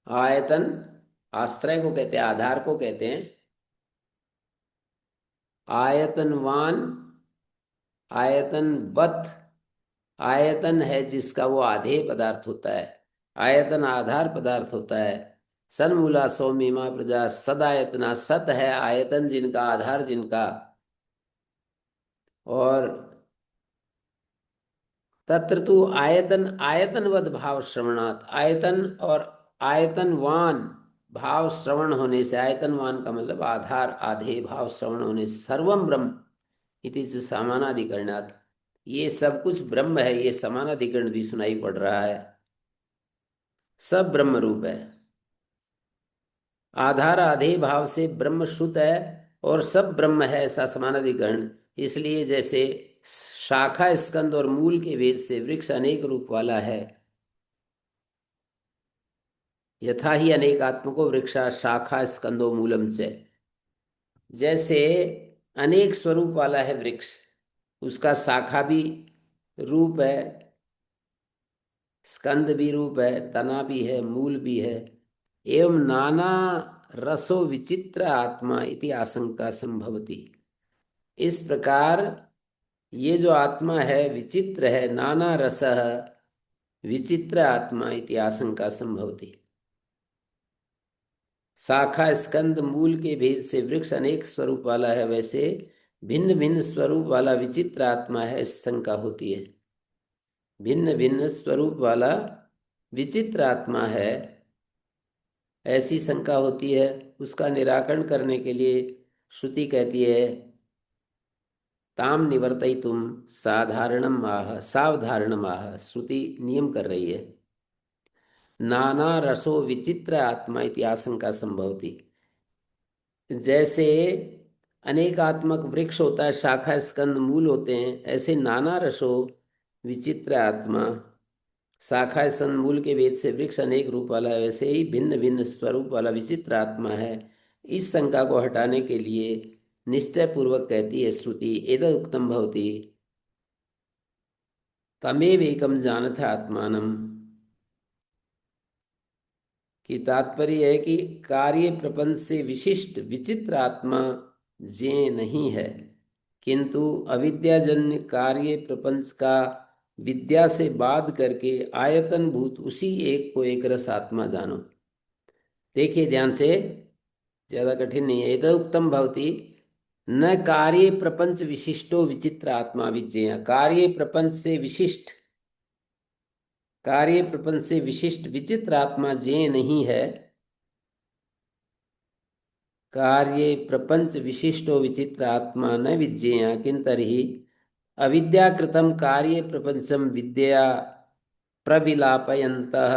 आयतन आश्रय को कहते हैं, आधार को कहते हैं। आयतनवान आयतनवत, आयतन है जिसका वो आधे पदार्थ होता है, आयतन आधार पदार्थ होता है। सन्मूला सौमीमा प्रजा सदायतना, सत है आयतन जिनका, आधार जिनका। और तत्र तु आयतन आयतनवद भाव श्रवणात्, आयतन और आयतनवान भाव श्रवण होने से, आयतनवान का मतलब आधार आधे भाव श्रवण होने से, सर्वम ब्रह्म इति से समानाधिकरणात्, ये सब कुछ ब्रह्म है, ये समानाधिकरण भी सुनाई पड़ रहा है। सब ब्रह्म रूप है, आधार आधे भाव से ब्रह्म शुद्ध है और सब ब्रह्म है, ऐसा समानाधिकरण। इसलिए जैसे शाखा स्कंद और मूल के भेद से वृक्ष अनेक रूप वाला है, यथा ही अनेकात्मको वृक्षा शाखा स्कंदो मूलम से, जैसे अनेक स्वरूप वाला है वृक्ष, उसका शाखा भी रूप है, स्कंद भी रूप है, तना भी है, मूल भी है। एवं नाना रसो विचित्र आत्मा इति आशंका संभवती। इस प्रकार ये जो आत्मा है विचित्र है, नाना रस विचित्र आत्मा इति आशंका संभवती। शाखा स्कंद मूल के भेद से वृक्ष अनेक स्वरूप वाला है, वैसे भिन्न भिन्न स्वरूप वाला विचित्र आत्मा है, इस शंका होती है। भिन्न भिन्न स्वरूप वाला विचित्र आत्मा है, ऐसी शंका होती है। उसका निराकरण करने के लिए श्रुति कहती है ताम निवर्तयितुम साधारणम आह, सावधारणम आह। श्रुति नियम कर रही है, नाना रसो विचित्र आत्मा इति आशंका संभवती। जैसे अनेकात्मक वृक्ष होता है, शाखा स्कंद मूल होते हैं, ऐसे नाना रसो विचित्र आत्मा, शाखा स्कंद मूल के भेद से वृक्ष अनेक रूप वाला है, वैसे ही भिन्न भिन्न स्वरूप वाला विचित्र आत्मा है। इस शंका को हटाने के लिए निश्चय पूर्वक कहती है श्रुति एतद् उक्तं भवति तमेव एकम जानथ आत्मानम, की तात्पर्य है कि कार्य प्रपंच से विशिष्ट विचित्र आत्मा जे नहीं है, किंतु अविद्याजन्य कार्य प्रपंच का विद्या से बाध करके आयतन भूत उसी एक को एक रस आत्मा जानो। देखिए ध्यान से, ज्यादा कठिन नहीं है। एतद् उक्तं भवति न कार्य प्रपंच विशिष्टो विचित्र आत्मा विज्ञेय। कार्य प्रपंच से विशिष्ट, कार्य प्रपंच से विशिष्ट विचित्र आत्मा जे नहीं है। कार्य प्रपंच विशिष्टो विचित्र आत्मा न विज्ञेया किंतर्हि अविद्याकृतं कार्य प्रपंचम विद्या प्रविलापयन्तः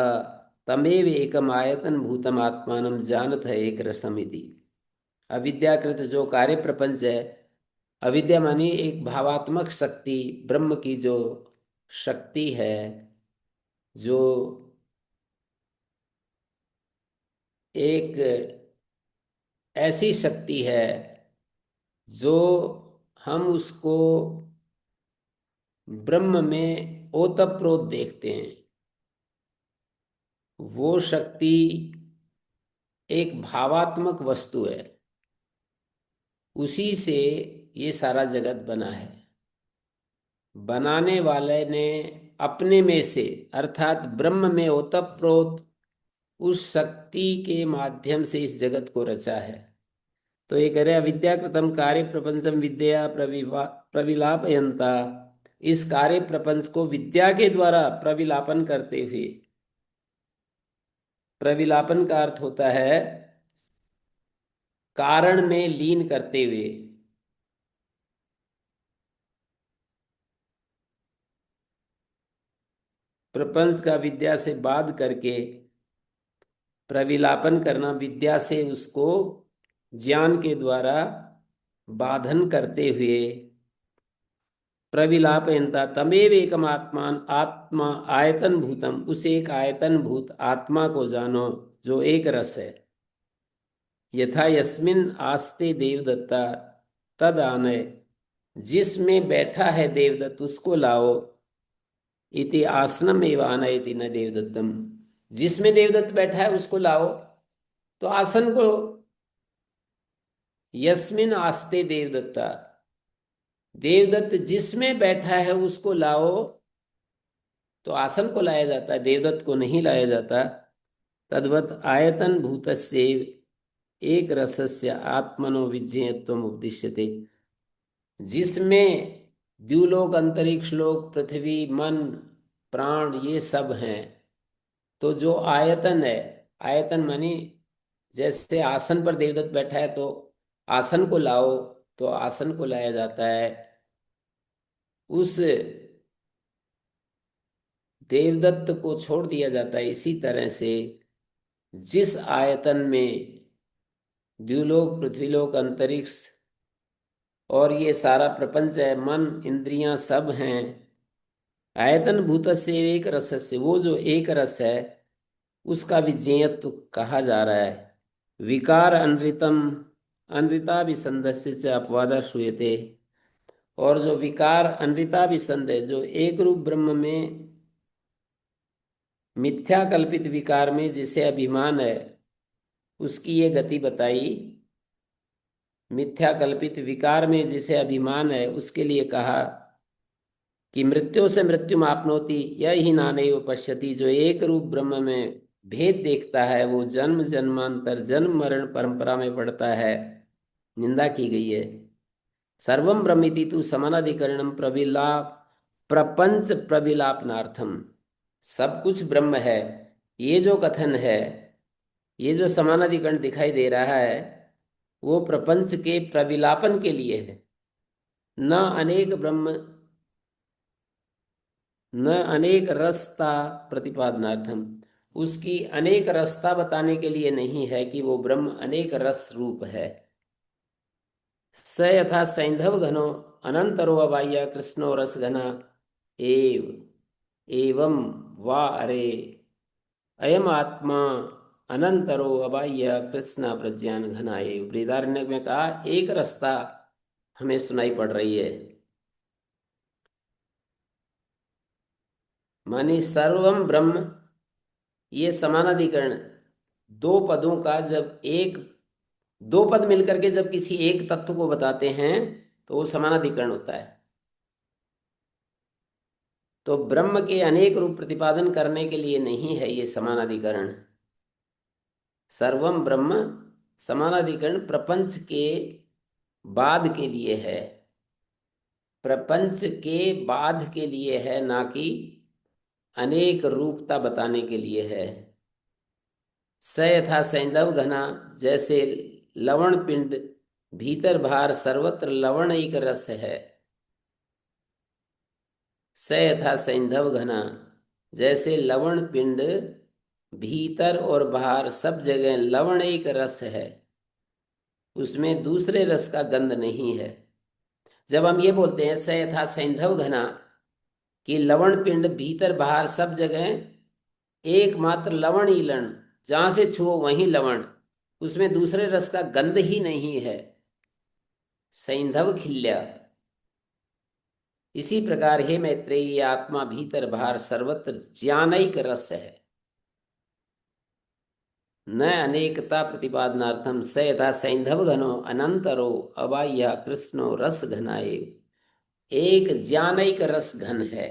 तमेव एकम आयतन भूतम आत्मानं जानथ एक रसमिति। अविद्याकृत जो कार्य प्रपंच है, अविद्या मानी एक भावात्मक शक्ति, ब्रह्म की जो शक्ति है, जो एक ऐसी शक्ति है जो हम उसको ब्रह्म में ओतप्रोत देखते हैं। वो शक्ति एक भावात्मक वस्तु है, उसी से ये सारा जगत बना है। बनाने वाले ने अपने में से अर्थात ब्रह्म में ओतप्रोत उस शक्ति के माध्यम से इस जगत को रचा है। तो ये कह रहे अविद्याकृतम कार्य प्रपंचम विद्या प्रविलापयंता, इस कार्य प्रपंच को विद्या के द्वारा प्रविलापन करते हुए। प्रविलापन का अर्थ होता है कारण में लीन करते हुए। प्रपंच का विद्या से बाध करके प्रविलापन करना, विद्या से उसको ज्ञान के द्वारा बाधन करते हुए। प्रविलापयंता तमेव एकम आत्मान आत्मा आयतन भूतम, उस एक आयतन भूत आत्मा को जानो जो एक रस है। यथा यस्मिन आस्ते देवदत्ता तद आनय, जिसमें बैठा है देवदत्त उसको लाओ। इति आसनम एवं आनयति न देवदत्तम, जिसमें देवदत्त बैठा है उसको लाओ, तो आसन को। यस्मिन आस्ते देवदत्ता, देवदत्त जिसमें बैठा है उसको लाओ, तो आसन को लाया जाता है, देवदत्त को नहीं लाया जाता। तद्वत आयतन भूतस्य एक रसस्य आत्मनो विज्ञेयत्वम उपदिश्यते, जिसमें द्युलोक अंतरिक्ष लोक पृथ्वी मन प्राण ये सब हैं। तो जो आयतन है, आयतन मानी जैसे आसन पर देवदत्त बैठा है तो आसन को लाओ, तो आसन को लाया जाता है। उस देवदत्त को छोड़ दिया जाता है। इसी तरह से जिस आयतन में द्युलोक पृथ्वीलोक अंतरिक्ष और ये सारा प्रपंच है, मन इंद्रियां सब हैं, आयतन भूत से एक रस से, वो जो एक रस है उसका विज्ञेयत्व कहा जा रहा है। विकार अनृतम अनृता विसंधस्य च अपवादा श्रूयते, और जो विकार अनृता विसंध है, जो एक रूप ब्रह्म में मिथ्या कल्पित विकार में जिसे अभिमान है, उसकी ये गति बताई। मिथ्या कल्पित विकार में जिसे अभिमान है उसके लिए कहा कि मृत्यु से मृत्यु आपनोति यही नानैव पश्यति, जो एक रूप ब्रह्म में भेद देखता है वो जन्म जन्मांतर जन्म मरण परंपरा में पड़ता है, निंदा की गई है। सर्वम ब्रह्मिति तु समानाधिकरणम प्रविलाप प्रपंच प्रविलापनार्थम, सब कुछ ब्रह्म है, ये जो कथन है, ये जो समानाधिकरण दिखाई दे रहा है, वो प्रपंच के प्रविलापन के लिए है। न अनेक ब्रह्म न अनेक रसता प्रतिपादनार्थम, उसकी अनेक रसता बताने के लिए नहीं है कि वो ब्रह्म अनेक रस रूप है। स यथा सैंधव घनो अनंतरो अबाह्य कृष्णो रस घना एव एवं वा अरे अयम आत्मा अनंतरो अबाह्य कृष्ण प्रज्ञान घना एव। बृहदारण्यक में कहा एक रास्ता हमें सुनाई पड़ रही है, मानी सर्वम ब्रह्म, ये समानाधिकरण दो पदों का, जब एक दो पद मिलकर के जब किसी एक तत्व को बताते हैं तो वो समानाधिकरण होता है। तो ब्रह्म के अनेक रूप प्रतिपादन करने के लिए नहीं है ये समानाधिकरण। सर्वम ब्रह्म समानाधिकरण प्रपंच के बाद के लिए है, प्रपंच के बाद के लिए है, ना कि अनेक रूपता बताने के लिए है। स यथा सैंधव घना, जैसे लवण पिंड भीतर बाहर सर्वत्र लवण एक रस है। स यथा सैंधव घना, जैसे लवण पिंड भीतर और बाहर सब जगह लवण एक रस है, उसमें दूसरे रस का गंध नहीं है। जब हम ये बोलते हैं स यथा सैंधव घना, कि लवण पिंड भीतर बाहर सब जगह एकमात्र लवण ही लवण, जहां से छुओ वहीं लवण, उसमें दूसरे रस का गंध ही नहीं है, सैंधव खिल्या। इसी प्रकार हे मैत्रेयी, आत्मा भीतर बाहर सर्वत्र ज्ञानैक रस है। न अनेकता प्रतिपादनार्थम स यथा सैंधव घनो अनंतरो अबाह्य कृष्णो रस घनाए। एक ज्ञानैक रस घन है,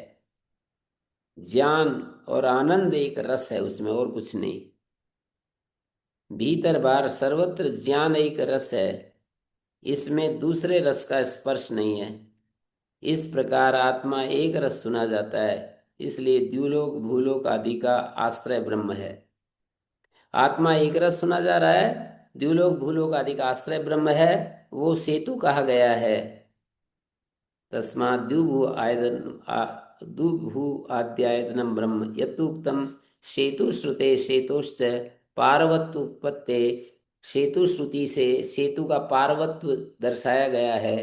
ज्ञान और आनंद एक रस है उसमें, और कुछ नहीं। भीतर बाहर सर्वत्र ज्ञान एक रस है, इसमें दूसरे रस का स्पर्श नहीं है। इस प्रकार आत्मा एक रस सुना जाता है, इसलिए द्युलोक भूलोक आदि का आश्रय ब्रह्म है। आत्मा एक रस सुना जा रहा है, द्युलोक भूलोक आदि का आश्रय ब्रह्म है, वो सेतु कहा गया है। तस्मात् द्युभु आद्यायतनम ब्रह्म यतुक्तम सेतु श्रुते सेतोश्च पार्वत्योत्पत्ते। सेतु श्रुति से सेतु का पार्वत्व दर्शाया गया है।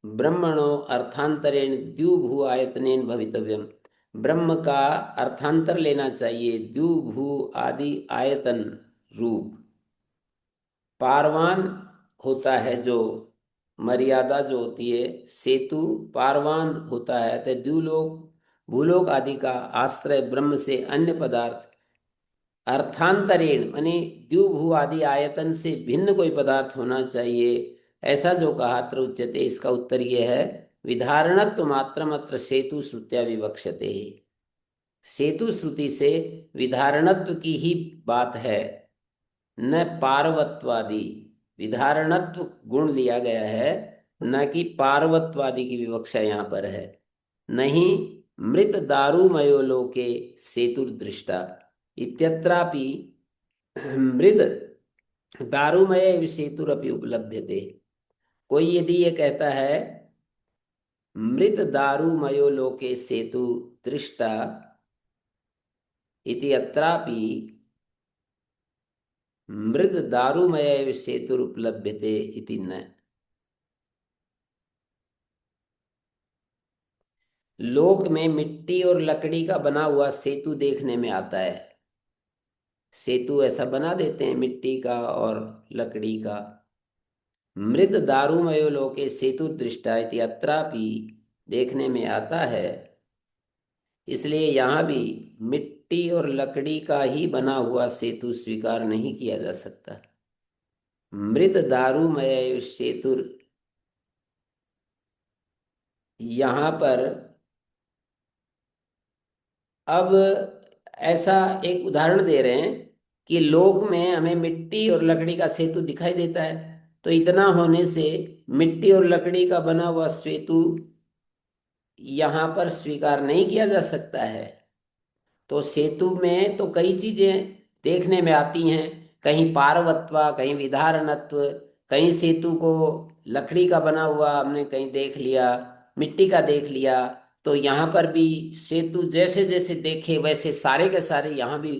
ब्रह्मणो अर्थांतरेण द्युभु आयतनेन भवितव्यम, ब्रह्म का अर्थांतर लेना चाहिए द्युभु आदि आयतन रूप। पारवान होता है जो मर्यादा जो होती है, सेतु पारवान होता है, तो द्युलोक भूलोक आदि का आश्रय ब्रह्म से अन्य पदार्थ अर्थांतरेण माने द्युभु आदि आयतन से भिन्न कोई पदार्थ होना चाहिए, ऐसा जो कहा त्र उच्यते। इसका उत्तर ये है, विधारणत्व मात्रम अत्र सेतु श्रुत्या विवक्षते। सेतु श्रुति से विधारणत्व की ही बात है, न पार्वत्वादि। विधारणत्व गुण लिया गया है, न कि पार्वत्वादि की विवक्षा यहाँ पर है। नहीं मृत दारुमयो लोके सेतुर्दृष्टा इत्यत्रापि मृद दारुमय सेतुरपि उपलभ्यते। कोई यदि ये कहता है मृत दारुमयो लोके सेतु दृष्टा इति अत्रापि मृद दारुमय सेतुरुपलभ्यते इति न। लोक में मिट्टी और लकड़ी का बना हुआ सेतु देखने में आता है। सेतु ऐसा बना देते हैं मिट्टी का और लकड़ी का। मृद दारुमयो लोके सेतु दृष्टा इति अत्रापि देखने में आता है, इसलिए यहाँ भी मिट्टी और लकड़ी का ही बना हुआ सेतु स्वीकार नहीं किया जा सकता। मृद दारुमय सेतु, यहाँ पर अब ऐसा एक उदाहरण दे रहे हैं कि लोक में हमें मिट्टी और लकड़ी का सेतु दिखाई देता है, तो इतना होने से मिट्टी और लकड़ी का बना हुआ सेतु यहाँ पर स्वीकार नहीं किया जा सकता है। तो सेतु में तो कई चीजें देखने में आती हैं, कहीं पार्वत्व, कहीं विधारणत्व, कहीं सेतु को लकड़ी का बना हुआ हमने कहीं देख लिया, मिट्टी का देख लिया। तो यहाँ पर भी सेतु जैसे जैसे देखे वैसे सारे के सारे यहाँ भी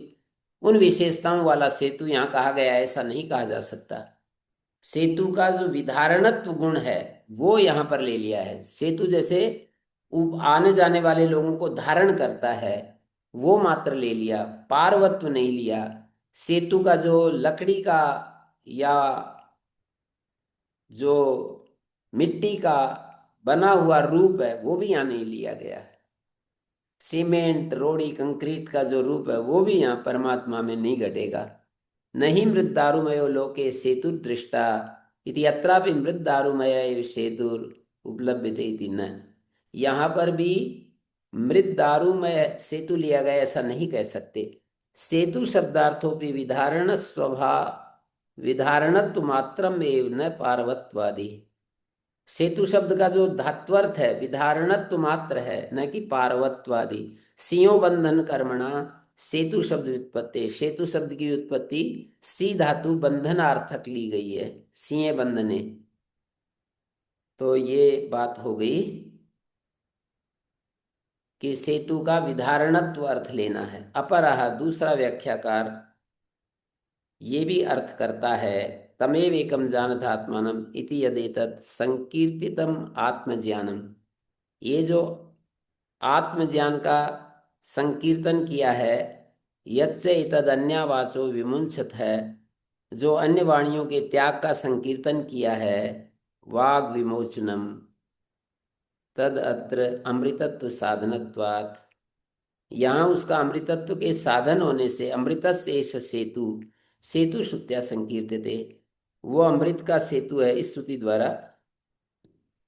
उन विशेषताओं वाला सेतु यहाँ कहा गया है, ऐसा नहीं कहा जा सकता। सेतु का जो विधारणत्व गुण है वो यहाँ पर ले लिया है। सेतु जैसे आने जाने वाले लोगों को धारण करता है, वो मात्र ले लिया, पार्वत्व नहीं लिया। सेतु का जो लकड़ी का या जो मिट्टी का बना हुआ रूप है वो भी यहाँ नहीं लिया गया है। सीमेंट रोड़ी कंक्रीट का जो रूप है वो भी यहाँ परमात्मा में नहीं घटेगा। नहीं मृत दारुमयो लोके सेतु दृष्टा इति अत्रापि मृत दारुमय सेतुर उपलब्धते इति न। यहाँ पर भी मृत दारुमय सेतु लिया गया ऐसा नहीं कह सकते। सेतु शब्दार्थों विधारण स्वभाव विधारणत्व मात्रम एव न पार्वत्वादि। सेतु शब्द का जो धात्वर्थ है विधारणत्व मात्र है, न कि पार्वत्वादि। सियो बंधन कर्मणा सेतु शब्द व्युत्पत्ति, सेतु शब्द की उत्पत्ति सी धातु बंधनार्थक ली गई है, सिए बंधने। तो ये बात हो गई कि सेतु का विधारणत्व अर्थ लेना है। अपरः दूसरा व्याख्याकार ये भी अर्थ करता है, तमेव एकम जानथ आत्मानम इति यदेतत् संकीर्तितम आत्मज्ञानम, ये जो आत्मज्ञान का संकीर्तन किया है, यत्से इतद अन्यवाचो विमुंचत है, जो अन्य वाणियों के त्याग का संकीर्तन किया है, वाग विमोचनम तद अत्र अमृतत्व साधनत्वात्, यहाँ उसका अमृतत्व के साधन होने से, अमृतस्येष सेतु, सेतु श्रुत्या संकीर्तते, वो अमृत का सेतु है, इस श्रुति द्वारा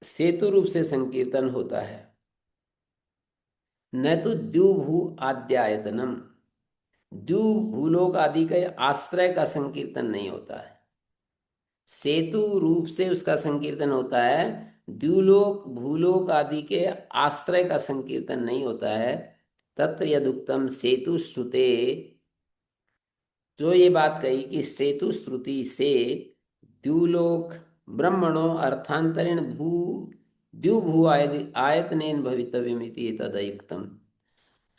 सेतु रूप से संकीर्तन होता है। न तो द्युभू आद्यायतनम, द्यू भूलोक आदि का आश्रय का संकीर्तन नहीं होता है, सेतु रूप से उसका संकीर्तन होता है। द्युलोक भूलोक आदि के आश्रय का संकीर्तन नहीं होता है। तत्र यदुक्तम सेतु श्रुते, जो ये बात कही कि सेतु श्रुति से द्युलोक ब्रह्मणो अर्थांतरेण भू द्युभू आयतनेन भवितव्यमिति तदयुक्तम,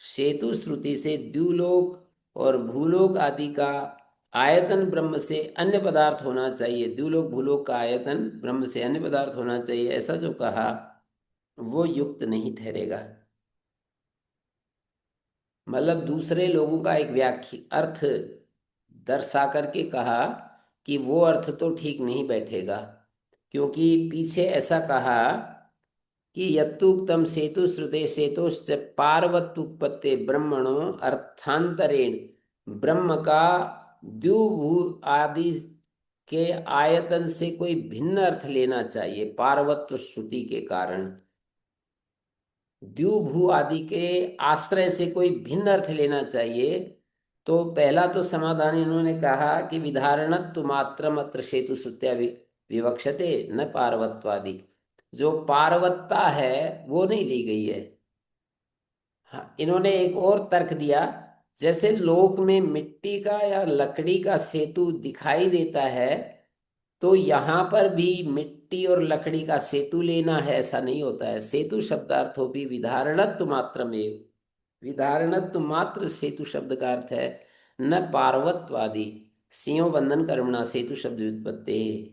सेतु श्रुति से द्युलोक और भूलोक आदि का आयतन ब्रह्म से अन्य पदार्थ होना चाहिए, द्युलोक भूलोक का आयतन ब्रह्म से अन्य पदार्थ होना चाहिए, ऐसा जो कहा वो युक्त नहीं ठहरेगा। मतलब दूसरे लोगों का एक व्याख्या अर्थ दर्शा करके कहा कि वो अर्थ तो ठीक नहीं बैठेगा, क्योंकि पीछे ऐसा कहा कि यत्तुक्तम सेतु श्रुते सेतुश्च पार्वत्युत्पत्ते ब्रह्मणो अर्थांतरेण, ब्रह्म का द्युभू आदि के आयतन से कोई भिन्न अर्थ लेना चाहिए, पार्वत्य श्रुति के कारण द्युभू आदि के आश्रय से कोई भिन्न अर्थ लेना चाहिए। तो पहला तो समाधान इन्होंने कहा कि विधारणत्व मात्रम अत्र सेतु श्रुत्या विवक्षते न पार्वत्वादि, जो पार्वत्ता है वो नहीं ली गई है। हाँ, इन्होंने एक और तर्क दिया, जैसे लोक में मिट्टी का या लकड़ी का सेतु दिखाई देता है, तो यहाँ पर भी मिट्टी और लकड़ी का सेतु लेना है, ऐसा नहीं होता है। सेतु शब्दार्थो भी विधारणत्व मात्र में, विधारणत्व मात्र सेतु शब्द का अर्थ है, न पार्वत्वादि। सिंह बंधन कर्मणा सेतु शब्द व्युत्पत्ति,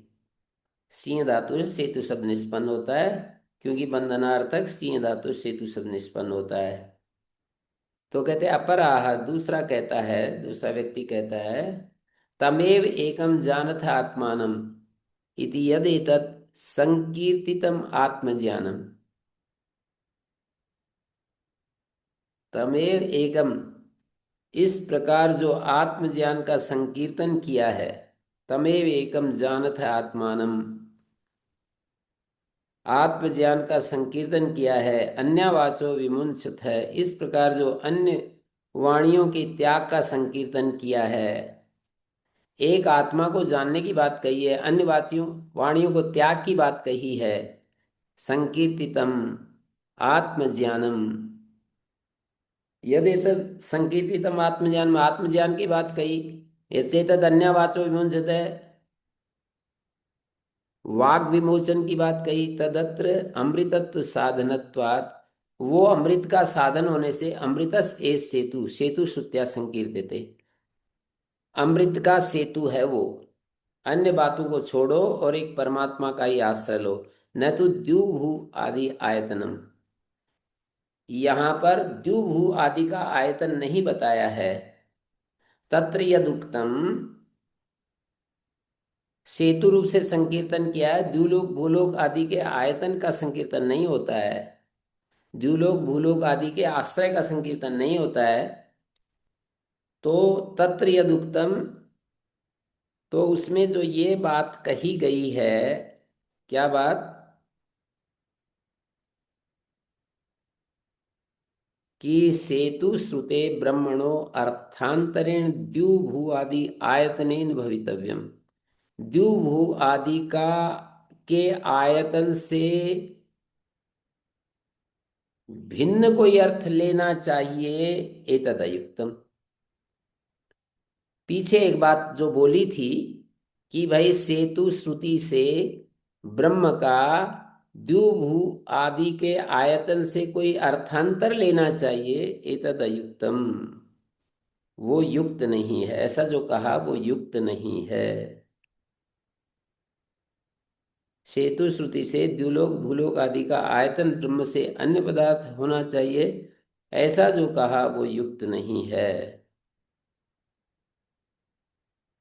सिंह धातु से सेतु शब्द निष्पन्न होता है, क्योंकि बंधनार्थक सिंह धातु सेतु शब्द निष्पन्न होता है। तो कहते हैं अपराह, दूसरा कहता है, दूसरा व्यक्ति कहता है, तमेव एकम जानथ आत्मानम इति यदेतत् संकीर्तितम आत्मज्ञानम, तमेव एकम, इस प्रकार जो आत्मज्ञान का संकीर्तन किया है, तमेव एकम जानथ आत्मानम, आत्मज्ञान का संकीर्तन किया है, अन्यवाचो विमुंचत है, इस प्रकार जो अन्य वाणियों के त्याग का संकीर्तन किया है। एक आत्मा को जानने की बात कही है, अन्य वाचियों वाणियों को त्याग की बात कही है। संकीर्तितम आत्मज्ञानम, यदि संकीर्तितम आत्मज्ञान में आत्मज्ञान की बात कही, ये चेतद अन्यवाचो विमुंचत है, वाग विमोचन की बात कही, तदत्र अमृतत्व साधनत्वात्, वो अमृत का साधन होने से अमृतस ए सेतु, सेतु श्रुत्या संकीर्तते, अमृत का सेतु है वो। अन्य बातों को छोड़ो और एक परमात्मा का ही आश्रय लो। न तो द्युभू आदि आयतनम, यहाँ पर द्युभू आदि का आयतन नहीं बताया है। तत्र यदुक्तम, सेतु रूप से संकीर्तन किया है, द्युलोक भूलोक आदि के आयतन का संकीर्तन नहीं होता है, द्युलोक भूलोक आदि के आश्रय का संकीर्तन नहीं होता है। तो तत्र यदुक्तम, तो उसमें जो ये बात कही गई है, क्या बात, कि सेतु श्रुते ब्रह्मणो अर्थांतरेण द्युभू आदि आयतनेन भवितव्यम, द्युभू आदि का के आयतन से भिन्न कोई अर्थ लेना चाहिए, एतदयुक्तम। पीछे एक बात जो बोली थी कि भाई सेतु श्रुति से ब्रह्म का द्युभु आदि के आयतन से कोई अर्थांतर लेना चाहिए, एतदयुक्तम, वो युक्त नहीं है। ऐसा जो कहा वो युक्त नहीं है। सेतु श्रुति से द्युलोक भूलोक आदि का आयतन ब्रह्म से अन्य पदार्थ होना चाहिए, ऐसा जो कहा वो युक्त नहीं है।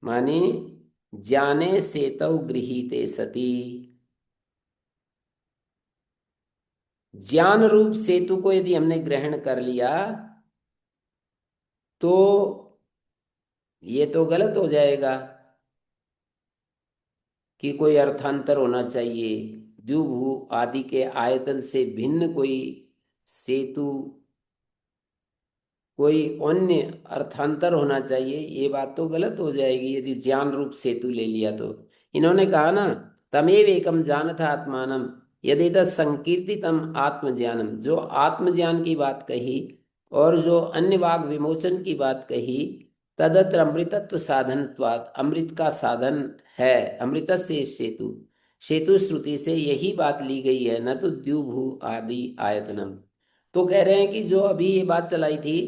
माने ज्ञाने सेतौ गृहीते सती, ज्ञान रूप सेतु को यदि हमने ग्रहण कर लिया तो ये तो गलत हो जाएगा कि कोई अर्थांतर होना चाहिए, द्युभु आदि के आयतन से भिन्न कोई सेतु, कोई अन्य अर्थांतर होना चाहिए, ये बात तो गलत हो जाएगी यदि ज्ञान रूप सेतु ले लिया तो। इन्होंने कहा ना, तमेव एकम जानथ आत्मानम यदि संकीर्तितम आत्मज्ञानम, जो आत्मज्ञान की बात कही और जो अन्य वाग विमोचन की बात कही, तदत्र अमृतत्व साधनत्वात्, अमृत का साधन है, अमृत से सेतु, सेतु श्रुति से यही बात ली गई है, न तो द्युभु आदि आयतनम। तो कह रहे हैं कि जो अभी ये बात चलाई थी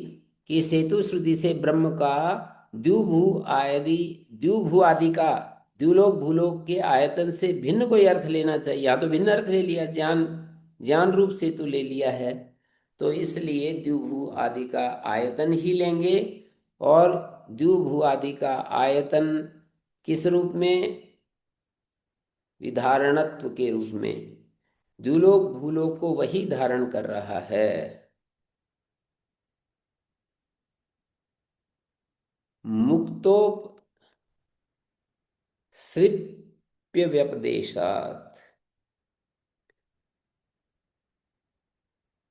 कि सेतु श्रुति से ब्रह्म का द्युभु आदि, द्युभु आदि का द्युलोक भूलोक के आयतन से भिन्न कोई अर्थ लेना चाहिए, या तो भिन्न अर्थ ले लिया, ज्ञान, ज्ञान रूप सेतु ले लिया है, तो इसलिए द्युभु आदि का आयतन ही लेंगे। और द्युभु आदि का आयतन किस रूप में? विधारणत्व के रूप में, द्युलोक भूलोक को वही धारण कर रहा है। मुक्तो सृप्य व्यपदेशात,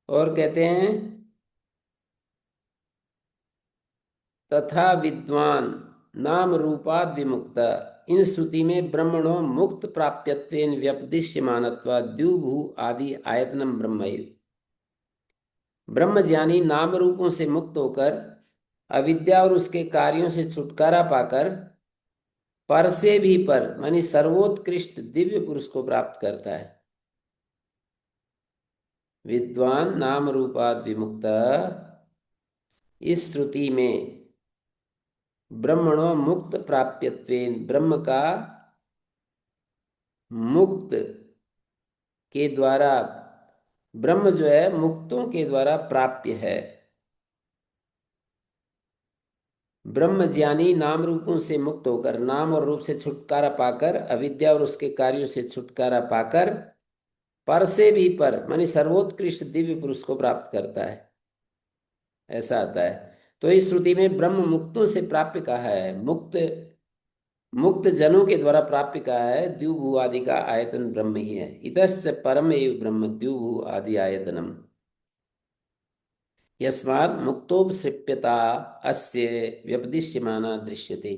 और कहते हैं तथा विद्वान नाम रूपाद विमुक्त, इन श्रुति में ब्रह्मणो मुक्त प्राप्यत्वेन व्यपदिश्यमानत्वा द्युभु आदि आयतनम ब्रह्मैव, ब्रह्मज्ञानी नाम रूपों से मुक्त होकर अविद्या और उसके कार्यों से छुटकारा पाकर पर से भी पर मानी सर्वोत्कृष्ट दिव्य पुरुष को प्राप्त करता है। विद्वान नाम रूपाद विमुक्त, इस श्रुति में ब्रह्मणो मुक्त प्राप्यत्वेन, ब्रह्म का मुक्त के द्वारा, ब्रह्म जो है मुक्तों के द्वारा प्राप्य है। ब्रह्म ज्ञानी नाम रूपों से मुक्त होकर, नाम और रूप से छुटकारा पाकर, अविद्या और उसके कार्यों से छुटकारा पाकर पर से भी पर मानी सर्वोत्कृष्ट दिव्य पुरुष को प्राप्त करता है, ऐसा आता है। तो इस श्रुति में ब्रह्म मुक्तों से प्राप्य कहा है, मुक्त, मुक्त जनों के द्वारा प्राप्य कहा है। द्युभु आदि का आयतन ब्रह्म ही है, इतश्च परम एव ब्रह्म द्युभु आदि आयतनम, यस्मात् मुक्तोपसृप्यता अस्य व्यपदिश्यमाना दृश्यते।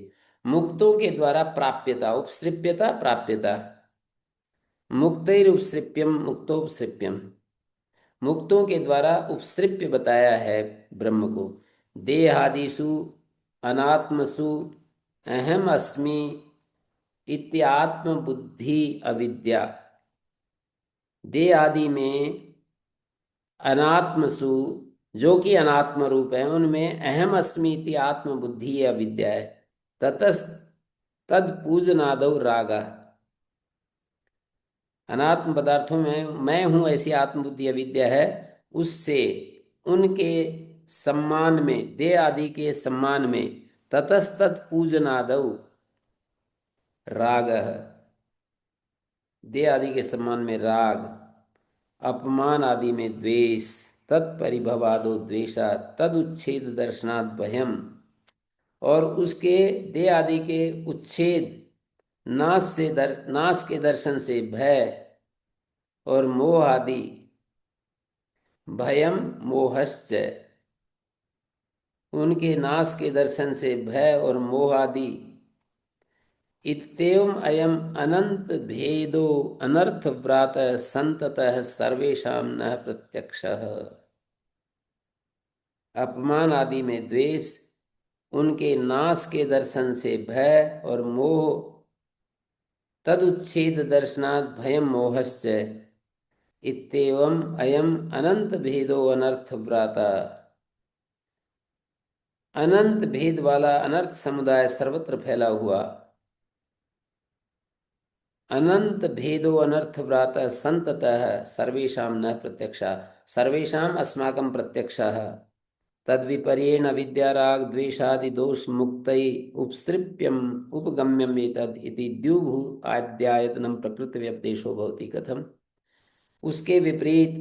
मुक्तों के द्वारा प्राप्यता, उपसृप्यता प्राप्यता, मुक्तैरुपसृप्यम मुक्तोपसृप्यम, मुक्तों के द्वारा उपसृप्य बताया है ब्रह्म को। देहादिषु अनात्मसु अहम अस्मि इत्यात्म बुद्धि अविद्या, देह आदि में अनात्मसु, जो कि अनात्म रूप है, उनमें अहम अस्मि इति आत्म बुद्धि अविद्या है। ततस तद पूजनादौ राग, अनात्म पदार्थों में मैं हूं ऐसी आत्मबुद्धि अविद्या है, उससे उनके सम्मान में, देह आदि के सम्मान में, ततस्तत् पूजनादौ राग, देह आदि के सम्मान में राग, अपमान आदि में द्वेष, तत्परिभवादो द्वेषा तदुच्छेद दर्शनात् भयम, और उसके देह आदि के उच्छेद, नाश के दर्शन से भय, और मोह आदि, भयम मोहश्च, उनके नाश के दर्शन से भय और मोह आदि, इत्येवम् अयम् अनंत भेदो अनर्थ व्रात संततः सर्वेषां न प्रत्यक्षः। अपमान आदि में द्वेष, उनके नाश के दर्शन से भय और मोह, तदुच्छेद दर्शनात् भयम मोहश्च, इत्येवम् अयम् अनंत भेदो अनर्थ व्राता। अनंत भेद वाला अनर्थ समुदाय सर्वत्र फैला हुआ, अनंत भेदो अनर्थ व्राता संततः सर्वेषां न प्रत्यक्षा, सर्वेषाम् अस्माकं प्रत्यक्षः तद्विपर्येण विद्याराग द्वेषादि दोष मुक्तै उपसृप्यम उपगम्यम एतद् इति द्युभु आद्यायतनम प्रकृति व्यपदेशो भवति। कथम? उसके विपरीत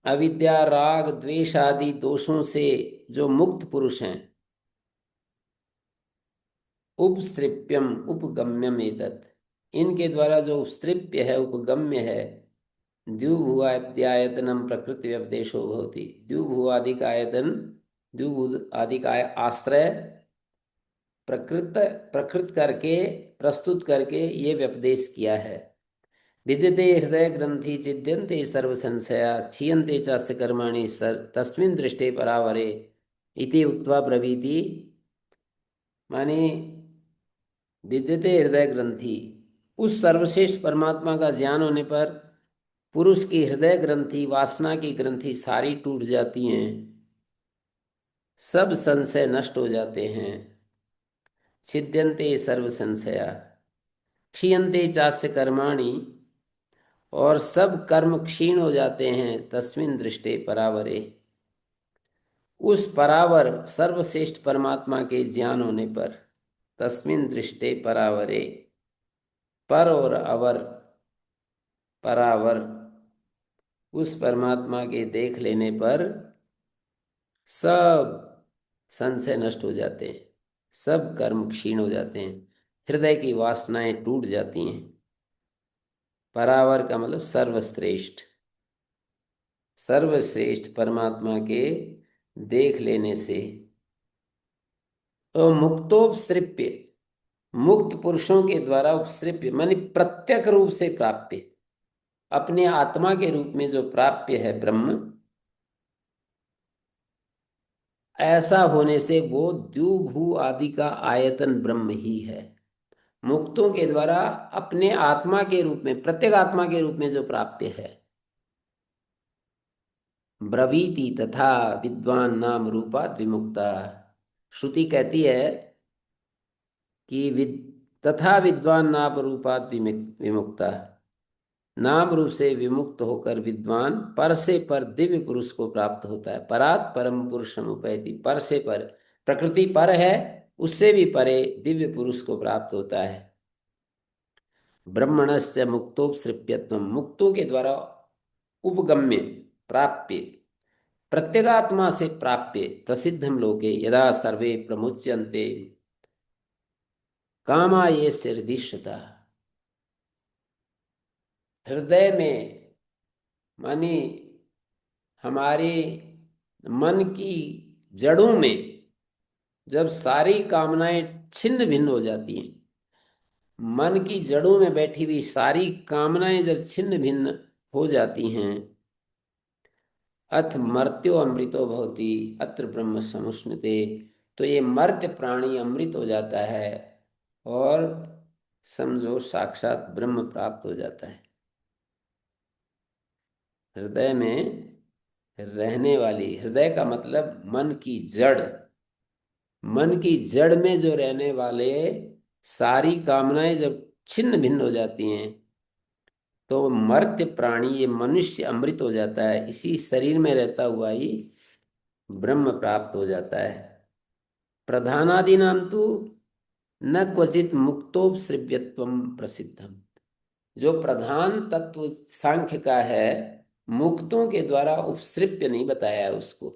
अविद्या राग द्वेष आदि दोषों से जो मुक्त पुरुष हैं, उपसृप्यम उपगम्यम एतत्, इनके द्वारा जो उपसृप्य है उपगम्य है, द्युभुआद्यायतनम प्रकृति व्यपदेशो भवति। द्युभुआदि का आयतन, द्युभु आदि का आश्रय प्रकृत प्रकृत करके प्रस्तुत करके ये व्यपदेश किया है। विद्यते हृदय ग्रंथि चिद्यन्ते सर्व संशया क्षीयन्ते चास्य कर्माणि तस्मिन् दृष्टे परावरे इति उक्त्वा ब्रवीति। माने विद्यते हृदय ग्रंथि, उस सर्वश्रेष्ठ परमात्मा का ज्ञान होने पर पुरुष की हृदय ग्रंथि, वासना की ग्रंथि सारी टूट जाती हैं, सब संशय नष्ट हो जाते हैं। छिद्यन्ते सर्व संशया क्षीयन्ते चास्य कर्माणि, और सब कर्म क्षीण हो जाते हैं। तस्मिन् दृष्टे परावरे, उस परावर सर्वश्रेष्ठ परमात्मा के ज्ञान होने पर, तस्मिन् दृष्टे परावरे, पर और अवर, परावर, उस परमात्मा के देख लेने पर सब संशय नष्ट हो जाते हैं, सब कर्म क्षीण हो जाते हैं, हृदय की वासनाएं टूट जाती हैं। परावर का मतलब सर्वश्रेष्ठ, सर्वश्रेष्ठ परमात्मा के देख लेने से। और मुक्तोपसृप्य, मुक्त पुरुषों के द्वारा उपसृप्य माने प्रत्यक्ष रूप से प्राप्य, अपने आत्मा के रूप में जो प्राप्य है ब्रह्म, ऐसा होने से वो द्युभु आदि का आयतन ब्रह्म ही है। मुक्तों के द्वारा अपने आत्मा के रूप में, प्रत्येक आत्मा के रूप में जो प्राप्य है। ब्रवीति तथा विद्वान नाम रूपात् विमुक्ता, श्रुति कहती है कि तथा विद्वान नाम रूपात् विमुक्ता, नाम रूप से विमुक्त होकर विद्वान पर से पर दिव्य पुरुष को प्राप्त होता है। परात् परम पुरुषम उपैति, पर से पर, प्रकृति पर है, उससे भी परे दिव्य पुरुष को प्राप्त होता है। ब्रह्मणस्य मुक्तोपसृप्यत्वम, मुक्तों के द्वारा उपगम्य प्राप्य, प्रत्यगात्मा से प्राप्य, प्रसिद्धम लोके यदा सर्वे प्रमुच्यन्ते कामा ये हृदिश्यता। हृदय में मानी हमारे मन की जड़ों में जब सारी कामनाएं छिन्न भिन्न हो जाती हैं, मन की जड़ों में बैठी हुई सारी कामनाएं जब छिन्न भिन्न हो जाती हैं, अथ मर्त्यो अमृतो भवति अत्र ब्रह्म समुष्णुते, तो ये मर्त्य प्राणी अमृत हो जाता है और समझो साक्षात ब्रह्म प्राप्त हो जाता है। हृदय में रहने वाली, हृदय का मतलब मन की जड़, मन की जड़ में जो रहने वाले सारी कामनाएं जब छिन्न भिन्न हो जाती हैं, तो मर्त्य प्राणी, ये मनुष्य अमृत हो जाता है, इसी शरीर में रहता हुआ ही ब्रह्म प्राप्त हो जाता है। प्रधानादि नाम तो न क्वचित मुक्तोपसृप्यत्वम प्रसिद्धम, जो प्रधान तत्व सांख्य का है, मुक्तों के द्वारा उपसृप्य नहीं बताया है उसको।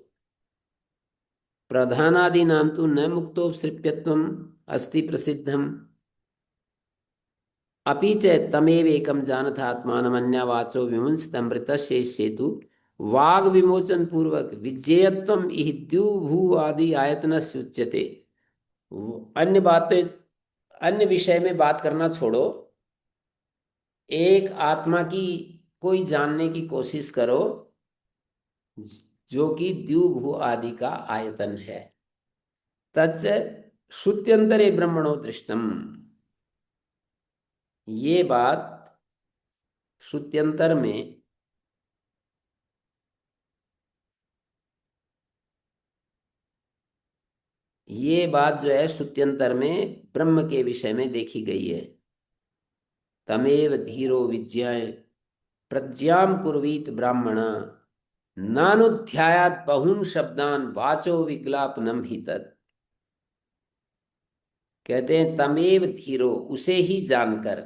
प्रधानादि नाम तो न मुक्तोपसृप्यत्वम अस्ति प्रसिद्धम, अपि च तमेव एकम जानथ आत्मानमन्या वाचो विमुंसितमृतशेषेतु वाग विमोचन पूर्वक विजेयत्वम इह द्युभु आदि आयतनस्य उच्यते। अन्य बातें अन्य विषय में बात करना छोड़ो, एक आत्मा की कोई जानने की कोशिश करो जो कि द्युभु आदि का आयतन है। तच्च श्रुत्यंतरे ब्रह्मणो दृष्टम, ये बात श्रुत्यंतर में, ये बात जो है श्रुत्यंतर में ब्रह्म के विषय में देखी गई है। तमेव धीरो विज्ञाय प्रज्ञाम कुर्वीत ब्राह्मण नानुध्यायात बहून शब्दान वाचो विग्लापनम ही तत्। कहते हैं तमेव धीरो, उसे ही जानकर,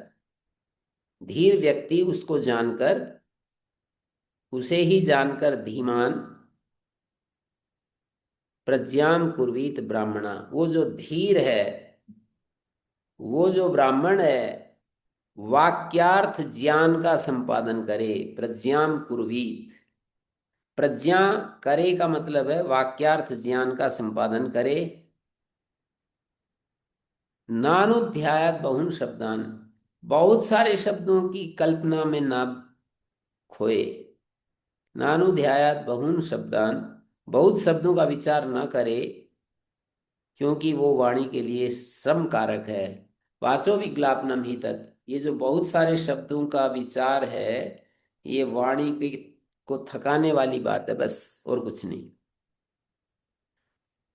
धीर व्यक्ति उसको जानकर, उसे ही जानकर धीमान, प्रज्ञाम कुर्वीत ब्राह्मणा, वो जो धीर है, वो जो ब्राह्मण है, वाक्यार्थ ज्ञान का संपादन करे। प्रज्ञाम कुर्वीत, प्रज्ञा करे का मतलब है वाक्यार्थ ज्ञान का संपादन करे। नानुध्यायात बहुन शब्दान, बहुत सारे शब्दों की कल्पना में ना खोए। नानुध्यायात बहुन शब्दान, बहुत शब्दों का विचार न करे, क्योंकि वो वाणी के लिए श्रम कारक है। वाचो विज्ञापनम ही तत्, ये जो बहुत सारे शब्दों का विचार है, ये वाणी को थकाने वाली बात है, बस और कुछ नहीं।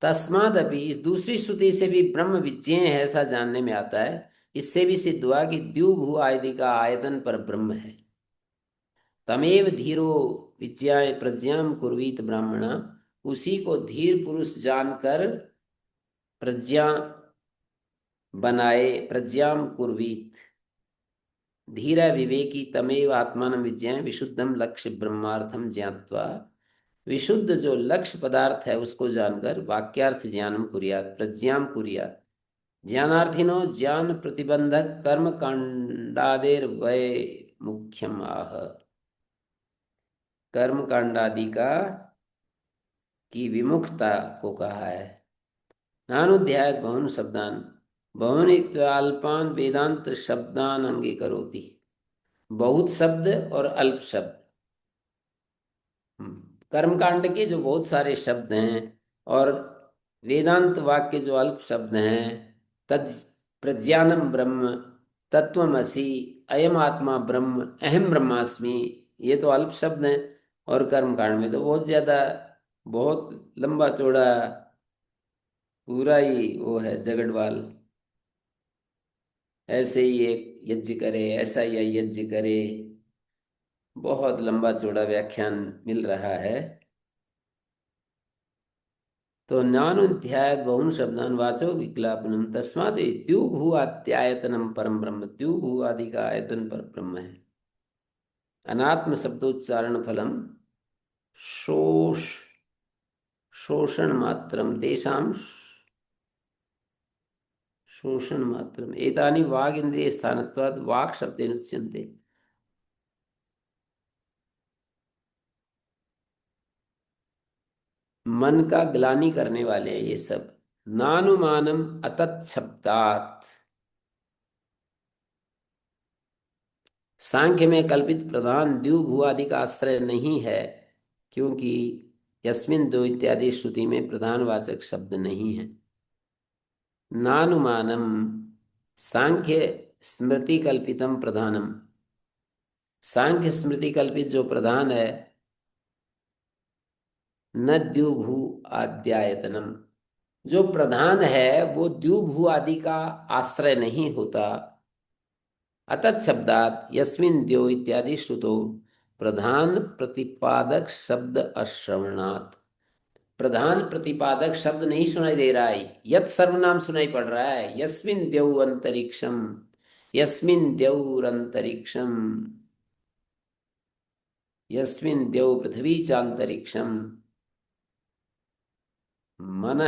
तस्माद अभी, इस दूसरी श्रुति से भी ब्रह्म विज्ञेय है ऐसा जानने में आता है। इससे भी सिद्ध हुआ कि द्युभु आदि का आयतन पर ब्रह्म है। तमेव धीरो विज्ञाय प्रज्ञाम कुर्वीत ब्राह्मणा, उसी को धीर पुरुष जानकर प्रज्ञा बनाए। प्रज्ञाम कुर्वीत, धीरा विवेकी तमेव आत्मान विज्ञाय विशुद्धम लक्ष्य ब्रह्मार्थम ज्ञात्वा, विशुद्ध जो लक्ष्य पदार्थ है उसको जानकर वाक्यार्थ ज्ञानम कुर्यात प्रज्ञाम कुर्यात। ज्ञानार्थिनो ज्ञान प्रतिबंधक कर्म कांडादेर वै मुख्यम आह, कर्म कांडादि का की विमुखता को कहा है। नानुध्याय बहुन शब्दान, बहुन अल्पान वेदांत शब्दान अंगीकरोति, बहुत शब्द और अल्प शब्द। कर्मकांड के जो बहुत सारे शब्द हैं और वेदांत वाक्य जो अल्प शब्द हैं, तद प्रज्ञानम ब्रह्म, तत्वमसि, अयम आत्मा ब्रह्म, अहम ब्रह्मास्मि, ये तो अल्प शब्द हैं। और कर्मकांड में तो बहुत ज्यादा, बहुत लंबा चौड़ा पूरा ही वो है जगड़वाल। ऐसे ही एक यज्ञ करे, ऐसा ही यज्ञ करे, बहुत लंबा चौड़ा व्याख्यान मिल रहा है। तो नानुध्यायात बहुन शब्दान वाचो विज्ञापनम तस्मात् द्युभु आद्यायतनम परम ब्रह्म, द्युभु आदि का आयतन पर ब्रह्म है। अनात्म शब्दोच्चारण फलम शोष शोषण मात्रम तेषाम, शोषण मात्रम एतानि वाग इंद्रिय स्थानत्वात् वाक् शब्देन उच्यन्ते। मन का ग्लानि करने वाले हैं ये सब। नानुमानम अतच्छब्दात्, सांख्य में कल्पित प्रधान द्युभु आदि का आश्रय नहीं है, क्योंकि यस्मिन दो इत्यादि श्रुति में प्रधानवाचक शब्द नहीं है। नानुमानम सांख्य स्मृति कल्पितम प्रधानम, सांख्य स्मृति कल्पित जो प्रधान है, न द्युभु आद्यायतनम, जो प्रधान है वो द्युभु आदि का आश्रय नहीं होता। अतः शब्दात यस्मिन द्यो इत्यादि श्रुतो प्रधान प्रतिपादक शब्द अश्रवणात्, प्रधान प्रतिपादक शब्द नहीं सुनाई दे रहा है, यत सर्वनाम सुनाई पड़ रहा है। यस्मिन द्यौ अंतरिक्षम, यस्मिन द्यौरंतरिक्षम, यस्मिन द्यौ पृथ्वी चांतरिक्षम, मन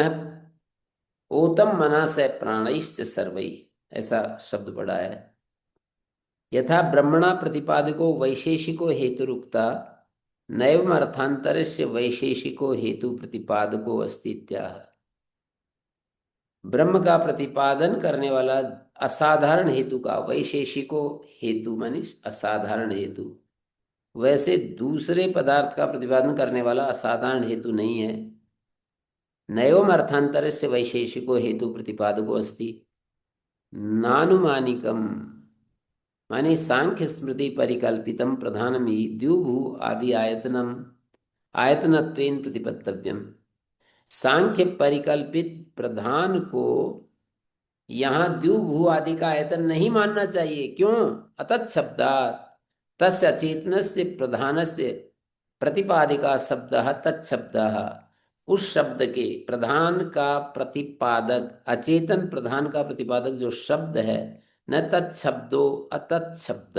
ओतम मना से प्राणैश्च सर्वै, ऐसा शब्द पड़ा है। यथा ब्रह्मणा प्रतिपादको वैशेषिको हेतुरुक्ता नैवम अर्थांतरस्य वैशेषिको हेतु प्रतिपादको अस्ति इत्याह। ब्रह्म का प्रतिपादन करने वाला असाधारण हेतु का, वैशेषिको हेतु मानी असाधारण हेतु, वैसे दूसरे पदार्थ का प्रतिपादन करने वाला असाधारण हेतु नहीं है। नैवम अर्थांतर से वैशेषिको हेतु प्रतिपादको अस्ति नानुमानिकम, माने सांख्य स्मृति परिकल्पितम प्रधानम ही द्युभु आदि आयतनम आयतनत्वेन प्रतिपत्तव्यम। सांख्य परिकल्पित प्रधान को यहाँ द्युभु आदि का आयतन नहीं मानना चाहिए। क्यों? अतत् शब्दात् तस्य अचेतनस्य प्रधानस्य प्रतिपादिका शब्द तत्शब्द, उस शब्द के प्रधान का प्रतिपादक, अचेतन प्रधान का प्रतिपादक जो शब्द है, न तत्शब्दो अतत् शब्द,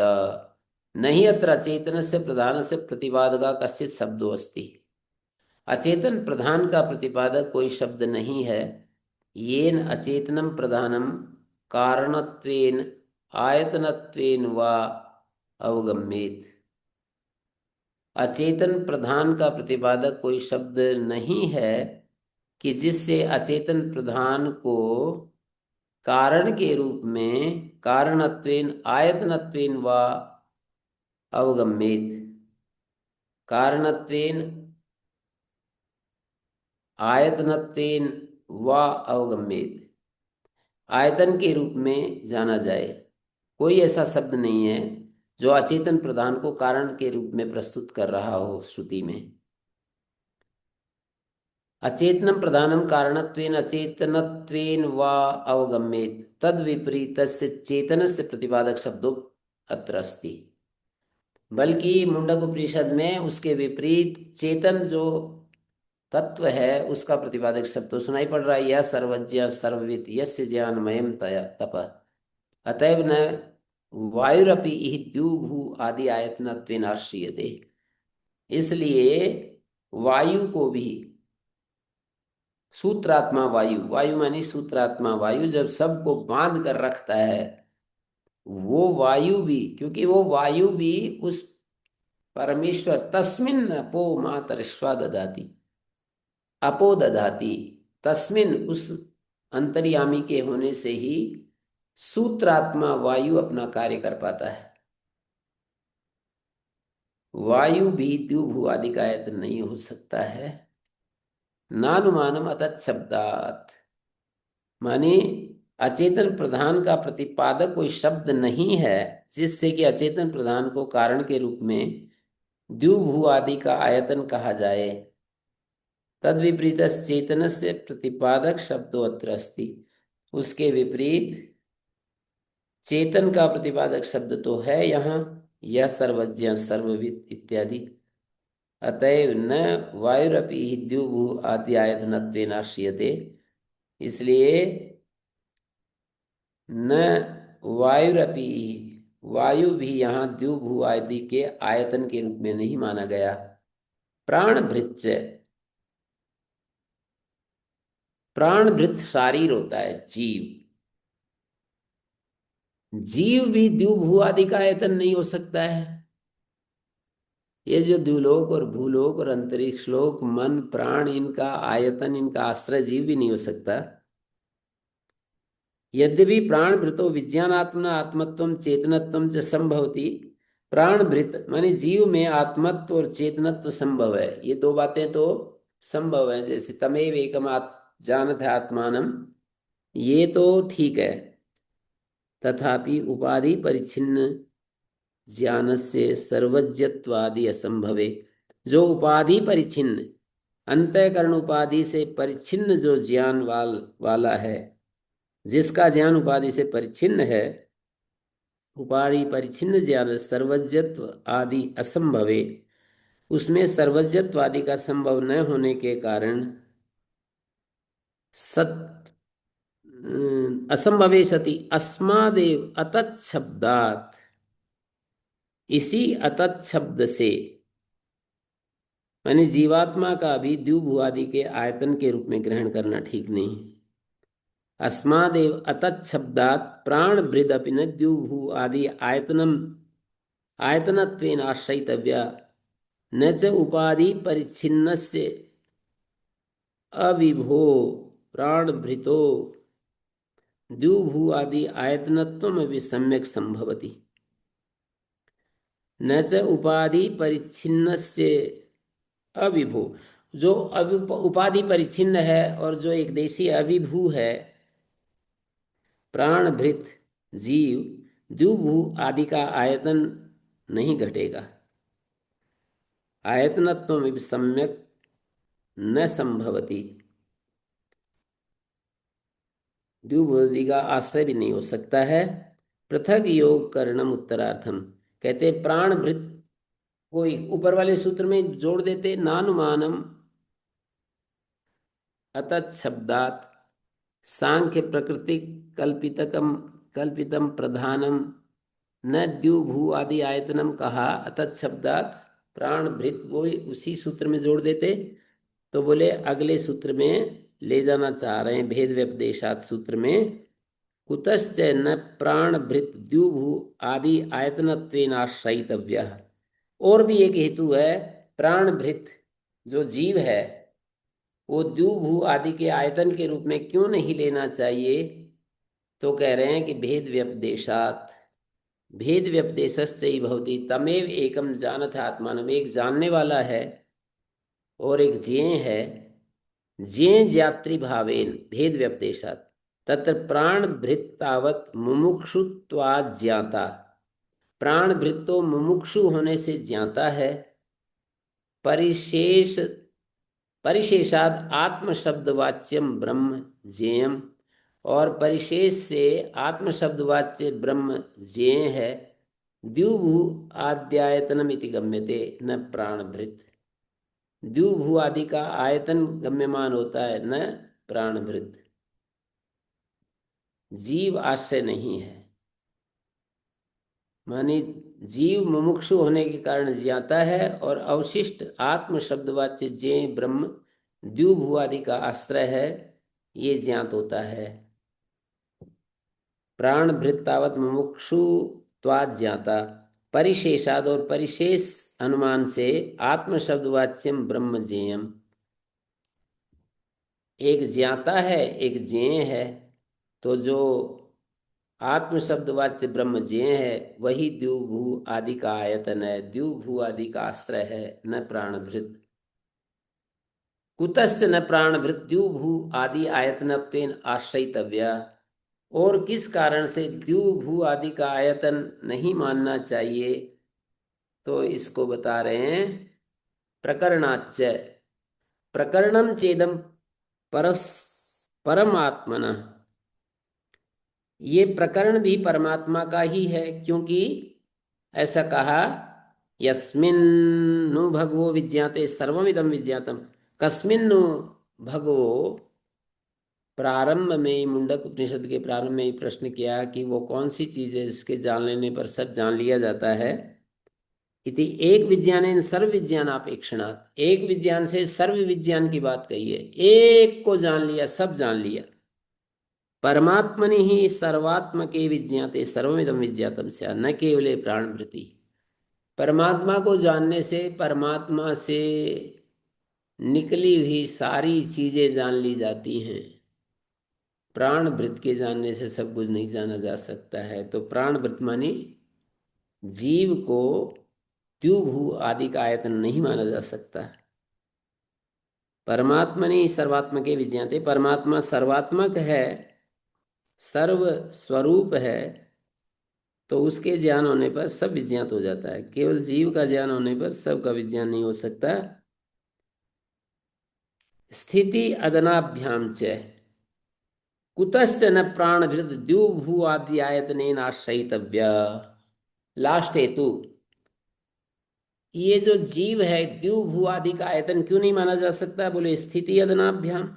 नहीं अत्र अचेतन से प्रधान से प्रतिपादका कश्चित शब्दो अस्ति। अचेतन प्रधान का प्रतिपादक कोई शब्द नहीं है। येन अचेतनम प्रधानम कारणत्वेन आयतनत्वेन वा अवगम्येत। अचेतन प्रधान का प्रतिपादक कोई शब्द नहीं है कि जिससे अचेतन प्रधान को कारण के रूप में कारणत्वेन आयतनत्वेन वा अवगम्येत, कारणत्वेन आयतनत्वेन वा अवगम्येत, आयतन के रूप में जाना जाए। कोई ऐसा शब्द नहीं है जो अचेतन प्रधान को कारण के रूप में प्रस्तुत कर रहा हो श्रुति में। अचेतनम प्रधानम कारणत्वेन अचेतनत्वेन वा अवगम्येत, तद विपरीतस्य चेतनस्य प्रतिपादक शब्दो अत्र अस्ति। बल्कि मुंडक उपनिषद में उसके विपरीत चेतन जो तत्व है उसका प्रतिपादक शब्द तो सुनाई पड़ रहा है, यह सर्वज्ञ सर्वविद यस्य ज्ञानमयम तप, अतएव न वायुरपि इह द्युभु आदि आयतनत्वेन आश्रियते। इसलिए वायु को भी, सूत्रात्मा वायु, वायु मानी सूत्रात्मा वायु, जब सबको बांध कर रखता है वो वायु भी, क्योंकि वो वायु भी उस परमेश्वर तस्मिन अपो मातरिश्वा ददाति, अपो ददाति, तस्मिन उस अंतर्यामी के होने से ही सूत्रात्मा वायु अपना कार्य कर पाता है। वायु भी द्युभु आदि का आयतन नहीं हो सकता है। नानुमानम अतत् शब्दात, माने अचेतन प्रधान का प्रतिपादक कोई शब्द नहीं है जिससे कि अचेतन प्रधान को कारण के रूप में द्युभु आदि का आयतन कहा जाए। तद विपरीत चेतन से प्रतिपादक शब्दो अत्र अस्ति, उसके विपरीत चेतन का प्रतिपादक शब्द तो है यहाँ, यह सर्वज्ञ सर्वविद इत्यादि। अतएव न वायुरपि द्युभु आदि आयतनत्वेन आश्रियते, इसलिए न वायुरपि, वायु भी यहाँ द्युभु आदि के आयतन के रूप में नहीं माना गया। प्राणभृत, प्राणभृत शारीर होता है जीव, जीव भी द्युभु आदि का आयतन नहीं हो सकता है। ये जो द्युलोक और भूलोक और अंतरिक्ष लोक, मन प्राण, इनका आयतन, इनका आश्रय जीव भी नहीं हो सकता। यद्यपि प्राणभृतो विज्ञानात्मना आत्मत्वम चेतनत्वम च संभवति, प्राणभृत माने जीव में आत्मत्व और चेतनत्व संभव है, ये दो बातें तो संभव है। जैसे तमेव एकम जानत है आत्मानम, ये तो ठीक है। तथापि उपाधि परिच्छिन्न ज्ञान से सर्वज्ञत्वादि असंभवे, जो उपाधि परिच्छिन्न, अंतःकरण उपाधि से परिच्छिन्न जो ज्ञान वाला है, जिसका ज्ञान उपाधि से परिच्छिन्न है, उपाधि परिच्छिन्न ज्ञान सर्वज्ञत्व आदि असंभवे, उसमें सर्वज्ञत्व आदि का संभव न होने के कारण सत असंभवे सति अस्मादेव अतत् शब्दात, इसी अतत् शब्द से माने जीवात्मा का भी द्युभु आदि के आयतन के रूप में ग्रहण करना ठीक नहीं। अस्मादेव अतत् शब्दात प्राणभृदपि न द्युभु आदि आयतनम आयतनत्वेन आश्रयितव्या न च उपाधि परिच्छिन्नस्य अविभो प्राणभृतो द्युभू आदि आयतनत्वमपि सम्यक् संभवति। न च उपाधि परिच्छिन्नस्य अविभू, जो उपाधि परिच्छिन्न है और जो एक देशी अविभू है, प्राणभृत जीव, द्युभू आदि का आयतन नहीं घटेगा। आयतनत्वमपि सम्यक् न संभवति, द्युभूदि का आश्रय भी नहीं हो सकता है। पृथक योग करणम उत्तरार्थम, कहते प्राणभृत कोई ऊपर वाले सूत्र में जोड़ देते, नानुमानम अतत् शब्दात सांख्य प्रकृति कल्पितकम कल्पितम प्रधानम न द्युभू आदि आयतनम कहा, अतत् शब्दात प्राणभृत वो उसी सूत्र में जोड़ देते। तो बोले अगले सूत्र में ले जाना चाह रहे हैं, भेद व्यपदेशात सूत्र में, कुतश्च न प्राणभृत द्युभू आदि आयतनत्वेन आश्रयितव्यः। और भी एक हेतु है, प्राणभृत जो जीव है वो द्युभू आदि के आयतन के रूप में क्यों नहीं लेना चाहिए? तो कह रहे हैं कि भेद व्यपदेशात, भेद व्यपदेशश्च भवति तमेव एकम जानथ आत्मानम, एक जानने वाला है और एक ज्ञेय है। ज्ञेय ज्ञात्री भावेन भेद व्यपदेशात तत्र प्राणभृत तावत मुमुक्षुत्वात् ज्ञाता, प्राणभृत तो मुमुक्षु होने से ज्ञाता है। परिशेष परिशेषाद आत्म शब्दवाच्यम ब्रह्म ज्ञेयम, और परिशेष से आत्म शब्दवाच्य ब्रह्म ज्ञेय है। द्युभू आद्यायतनम इति गम्यते न प्राणभृत, द्युभू आदि का आयतन गम्यमान होता है, न प्राणभृत, जीव आश्रय नहीं है। माने जीव मुमुक्षु होने के कारण ज्ञाता है और अवशिष्ट आत्म शब्दवाच्य जे ब्रह्म द्युभू आदि का आश्रय है, ये ज्ञात होता है। प्राणभृत तावत मुमुक्षु त्वाद ज्ञाता, परिशेषाद और परिशेष अनुमान से आत्म शब्दवाच्यम ब्रह्म ज्ञेयम, एक ज्ञाता है एक ज्ञेय है। तो जो आत्म शब्दवाच्य ब्रह्म ज्ञेय है वही द्युभू आदि का आयतन है, द्युभू आदि का आश्रय है, न प्राणभृत। कुतश्च न प्राणभृत द्युभू आदि आयतनत्वेन आश्रयितव्य, और किस कारण से द्युभू आदि का आयतन नहीं मानना चाहिए? तो इसको बता रहे हैं, प्रकरणाच्च प्रकरणम चेदम परमात्मनः, ये प्रकरण भी परमात्मा का ही है, क्योंकि ऐसा कहा, यस्मिन्नु भगवो विज्ञाते सर्वमिदं विज्ञातम, कस्मिन्नु भगवो, प्रारंभ में मुंडक उपनिषद के प्रारंभ में ही प्रश्न किया कि वो कौन सी चीज है जिसके जान लेने पर सब जान लिया जाता है। इति एक विज्ञान सर्व विज्ञान अपेक्षणात्, एक विज्ञान से सर्व विज्ञान की बात कही है, एक को जान लिया सब जान लिया। परमात्मनि ही सर्वात्मके विज्ञाते सर्वमिदं विज्ञातम स्यात् न केवले प्राणभृति, परमात्मा को जानने से परमात्मा से निकली हुई सारी चीजें जान ली जाती हैं। प्राणभृत के जानने से सब कुछ नहीं जाना जा सकता है। तो प्राणभृत मानी जीव को द्युभू आदि का आयतन नहीं माना जा सकता। परमात्मनि सर्वात्मके विज्ञाते, परमात्मा सर्वात्मक है, सर्व स्वरूप है, तो उसके ज्ञान होने पर सब विज्ञात हो जाता है। केवल जीव का ज्ञान होने पर सबका विज्ञान नहीं हो सकता। स्थिति अदनाभ्याम च कुतश्च न प्राणभृत द्युभू आदि आयतनेन आश्रयितव्य। लास्ट हेतु, ये जो जीव है द्युभू आदि का आयतन क्यों नहीं माना जा सकता? बोले स्थिति अदनाभ्याम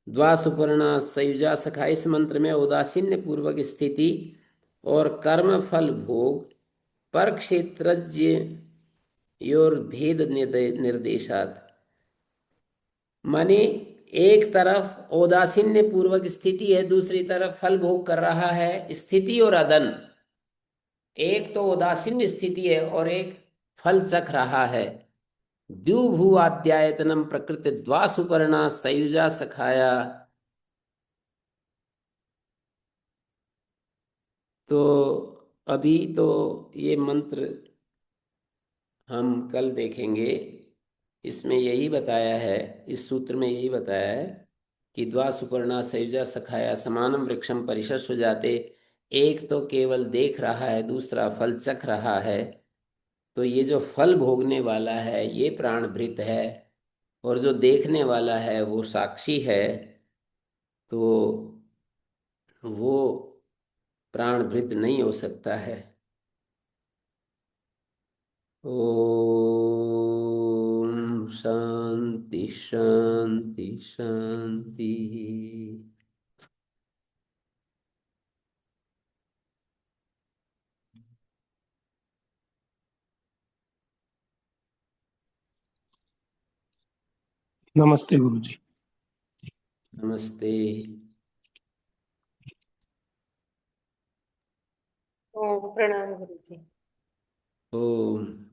द्वा सुपर्णा सयुजा सखा, इस मंत्र में उदासीन्य पूर्वक स्थिति और कर्म फल भोग पर क्षेत्रज्ञ योर भेद निर्देशात, माने एक तरफ औदासीन्य पूर्वक स्थिति है, दूसरी तरफ फल भोग कर रहा है। स्थिति और अदन, एक तो उदासीन स्थिति है और एक फल चख रहा है। द्युभू आद्यायतनम प्रकृति द्वा सुपर्णा सयुजा सखाया, तो अभी तो ये मंत्र हम कल देखेंगे। इसमें यही बताया है, इस सूत्र में यही बताया है कि द्वा सुपर्णा सयुजा सखाया समानम वृक्षम परिशस्व जाते। एक तो केवल देख रहा है, दूसरा फल चख रहा है। तो ये जो फल भोगने वाला है ये प्राणभृत है, और जो देखने वाला है वो साक्षी है। तो वो प्राणभृत नहीं हो सकता है। ओम शांति शांति शांति। नमस्ते गुरुजी। नमस्ते। ओ प्रणाम गुरु जी। ओम।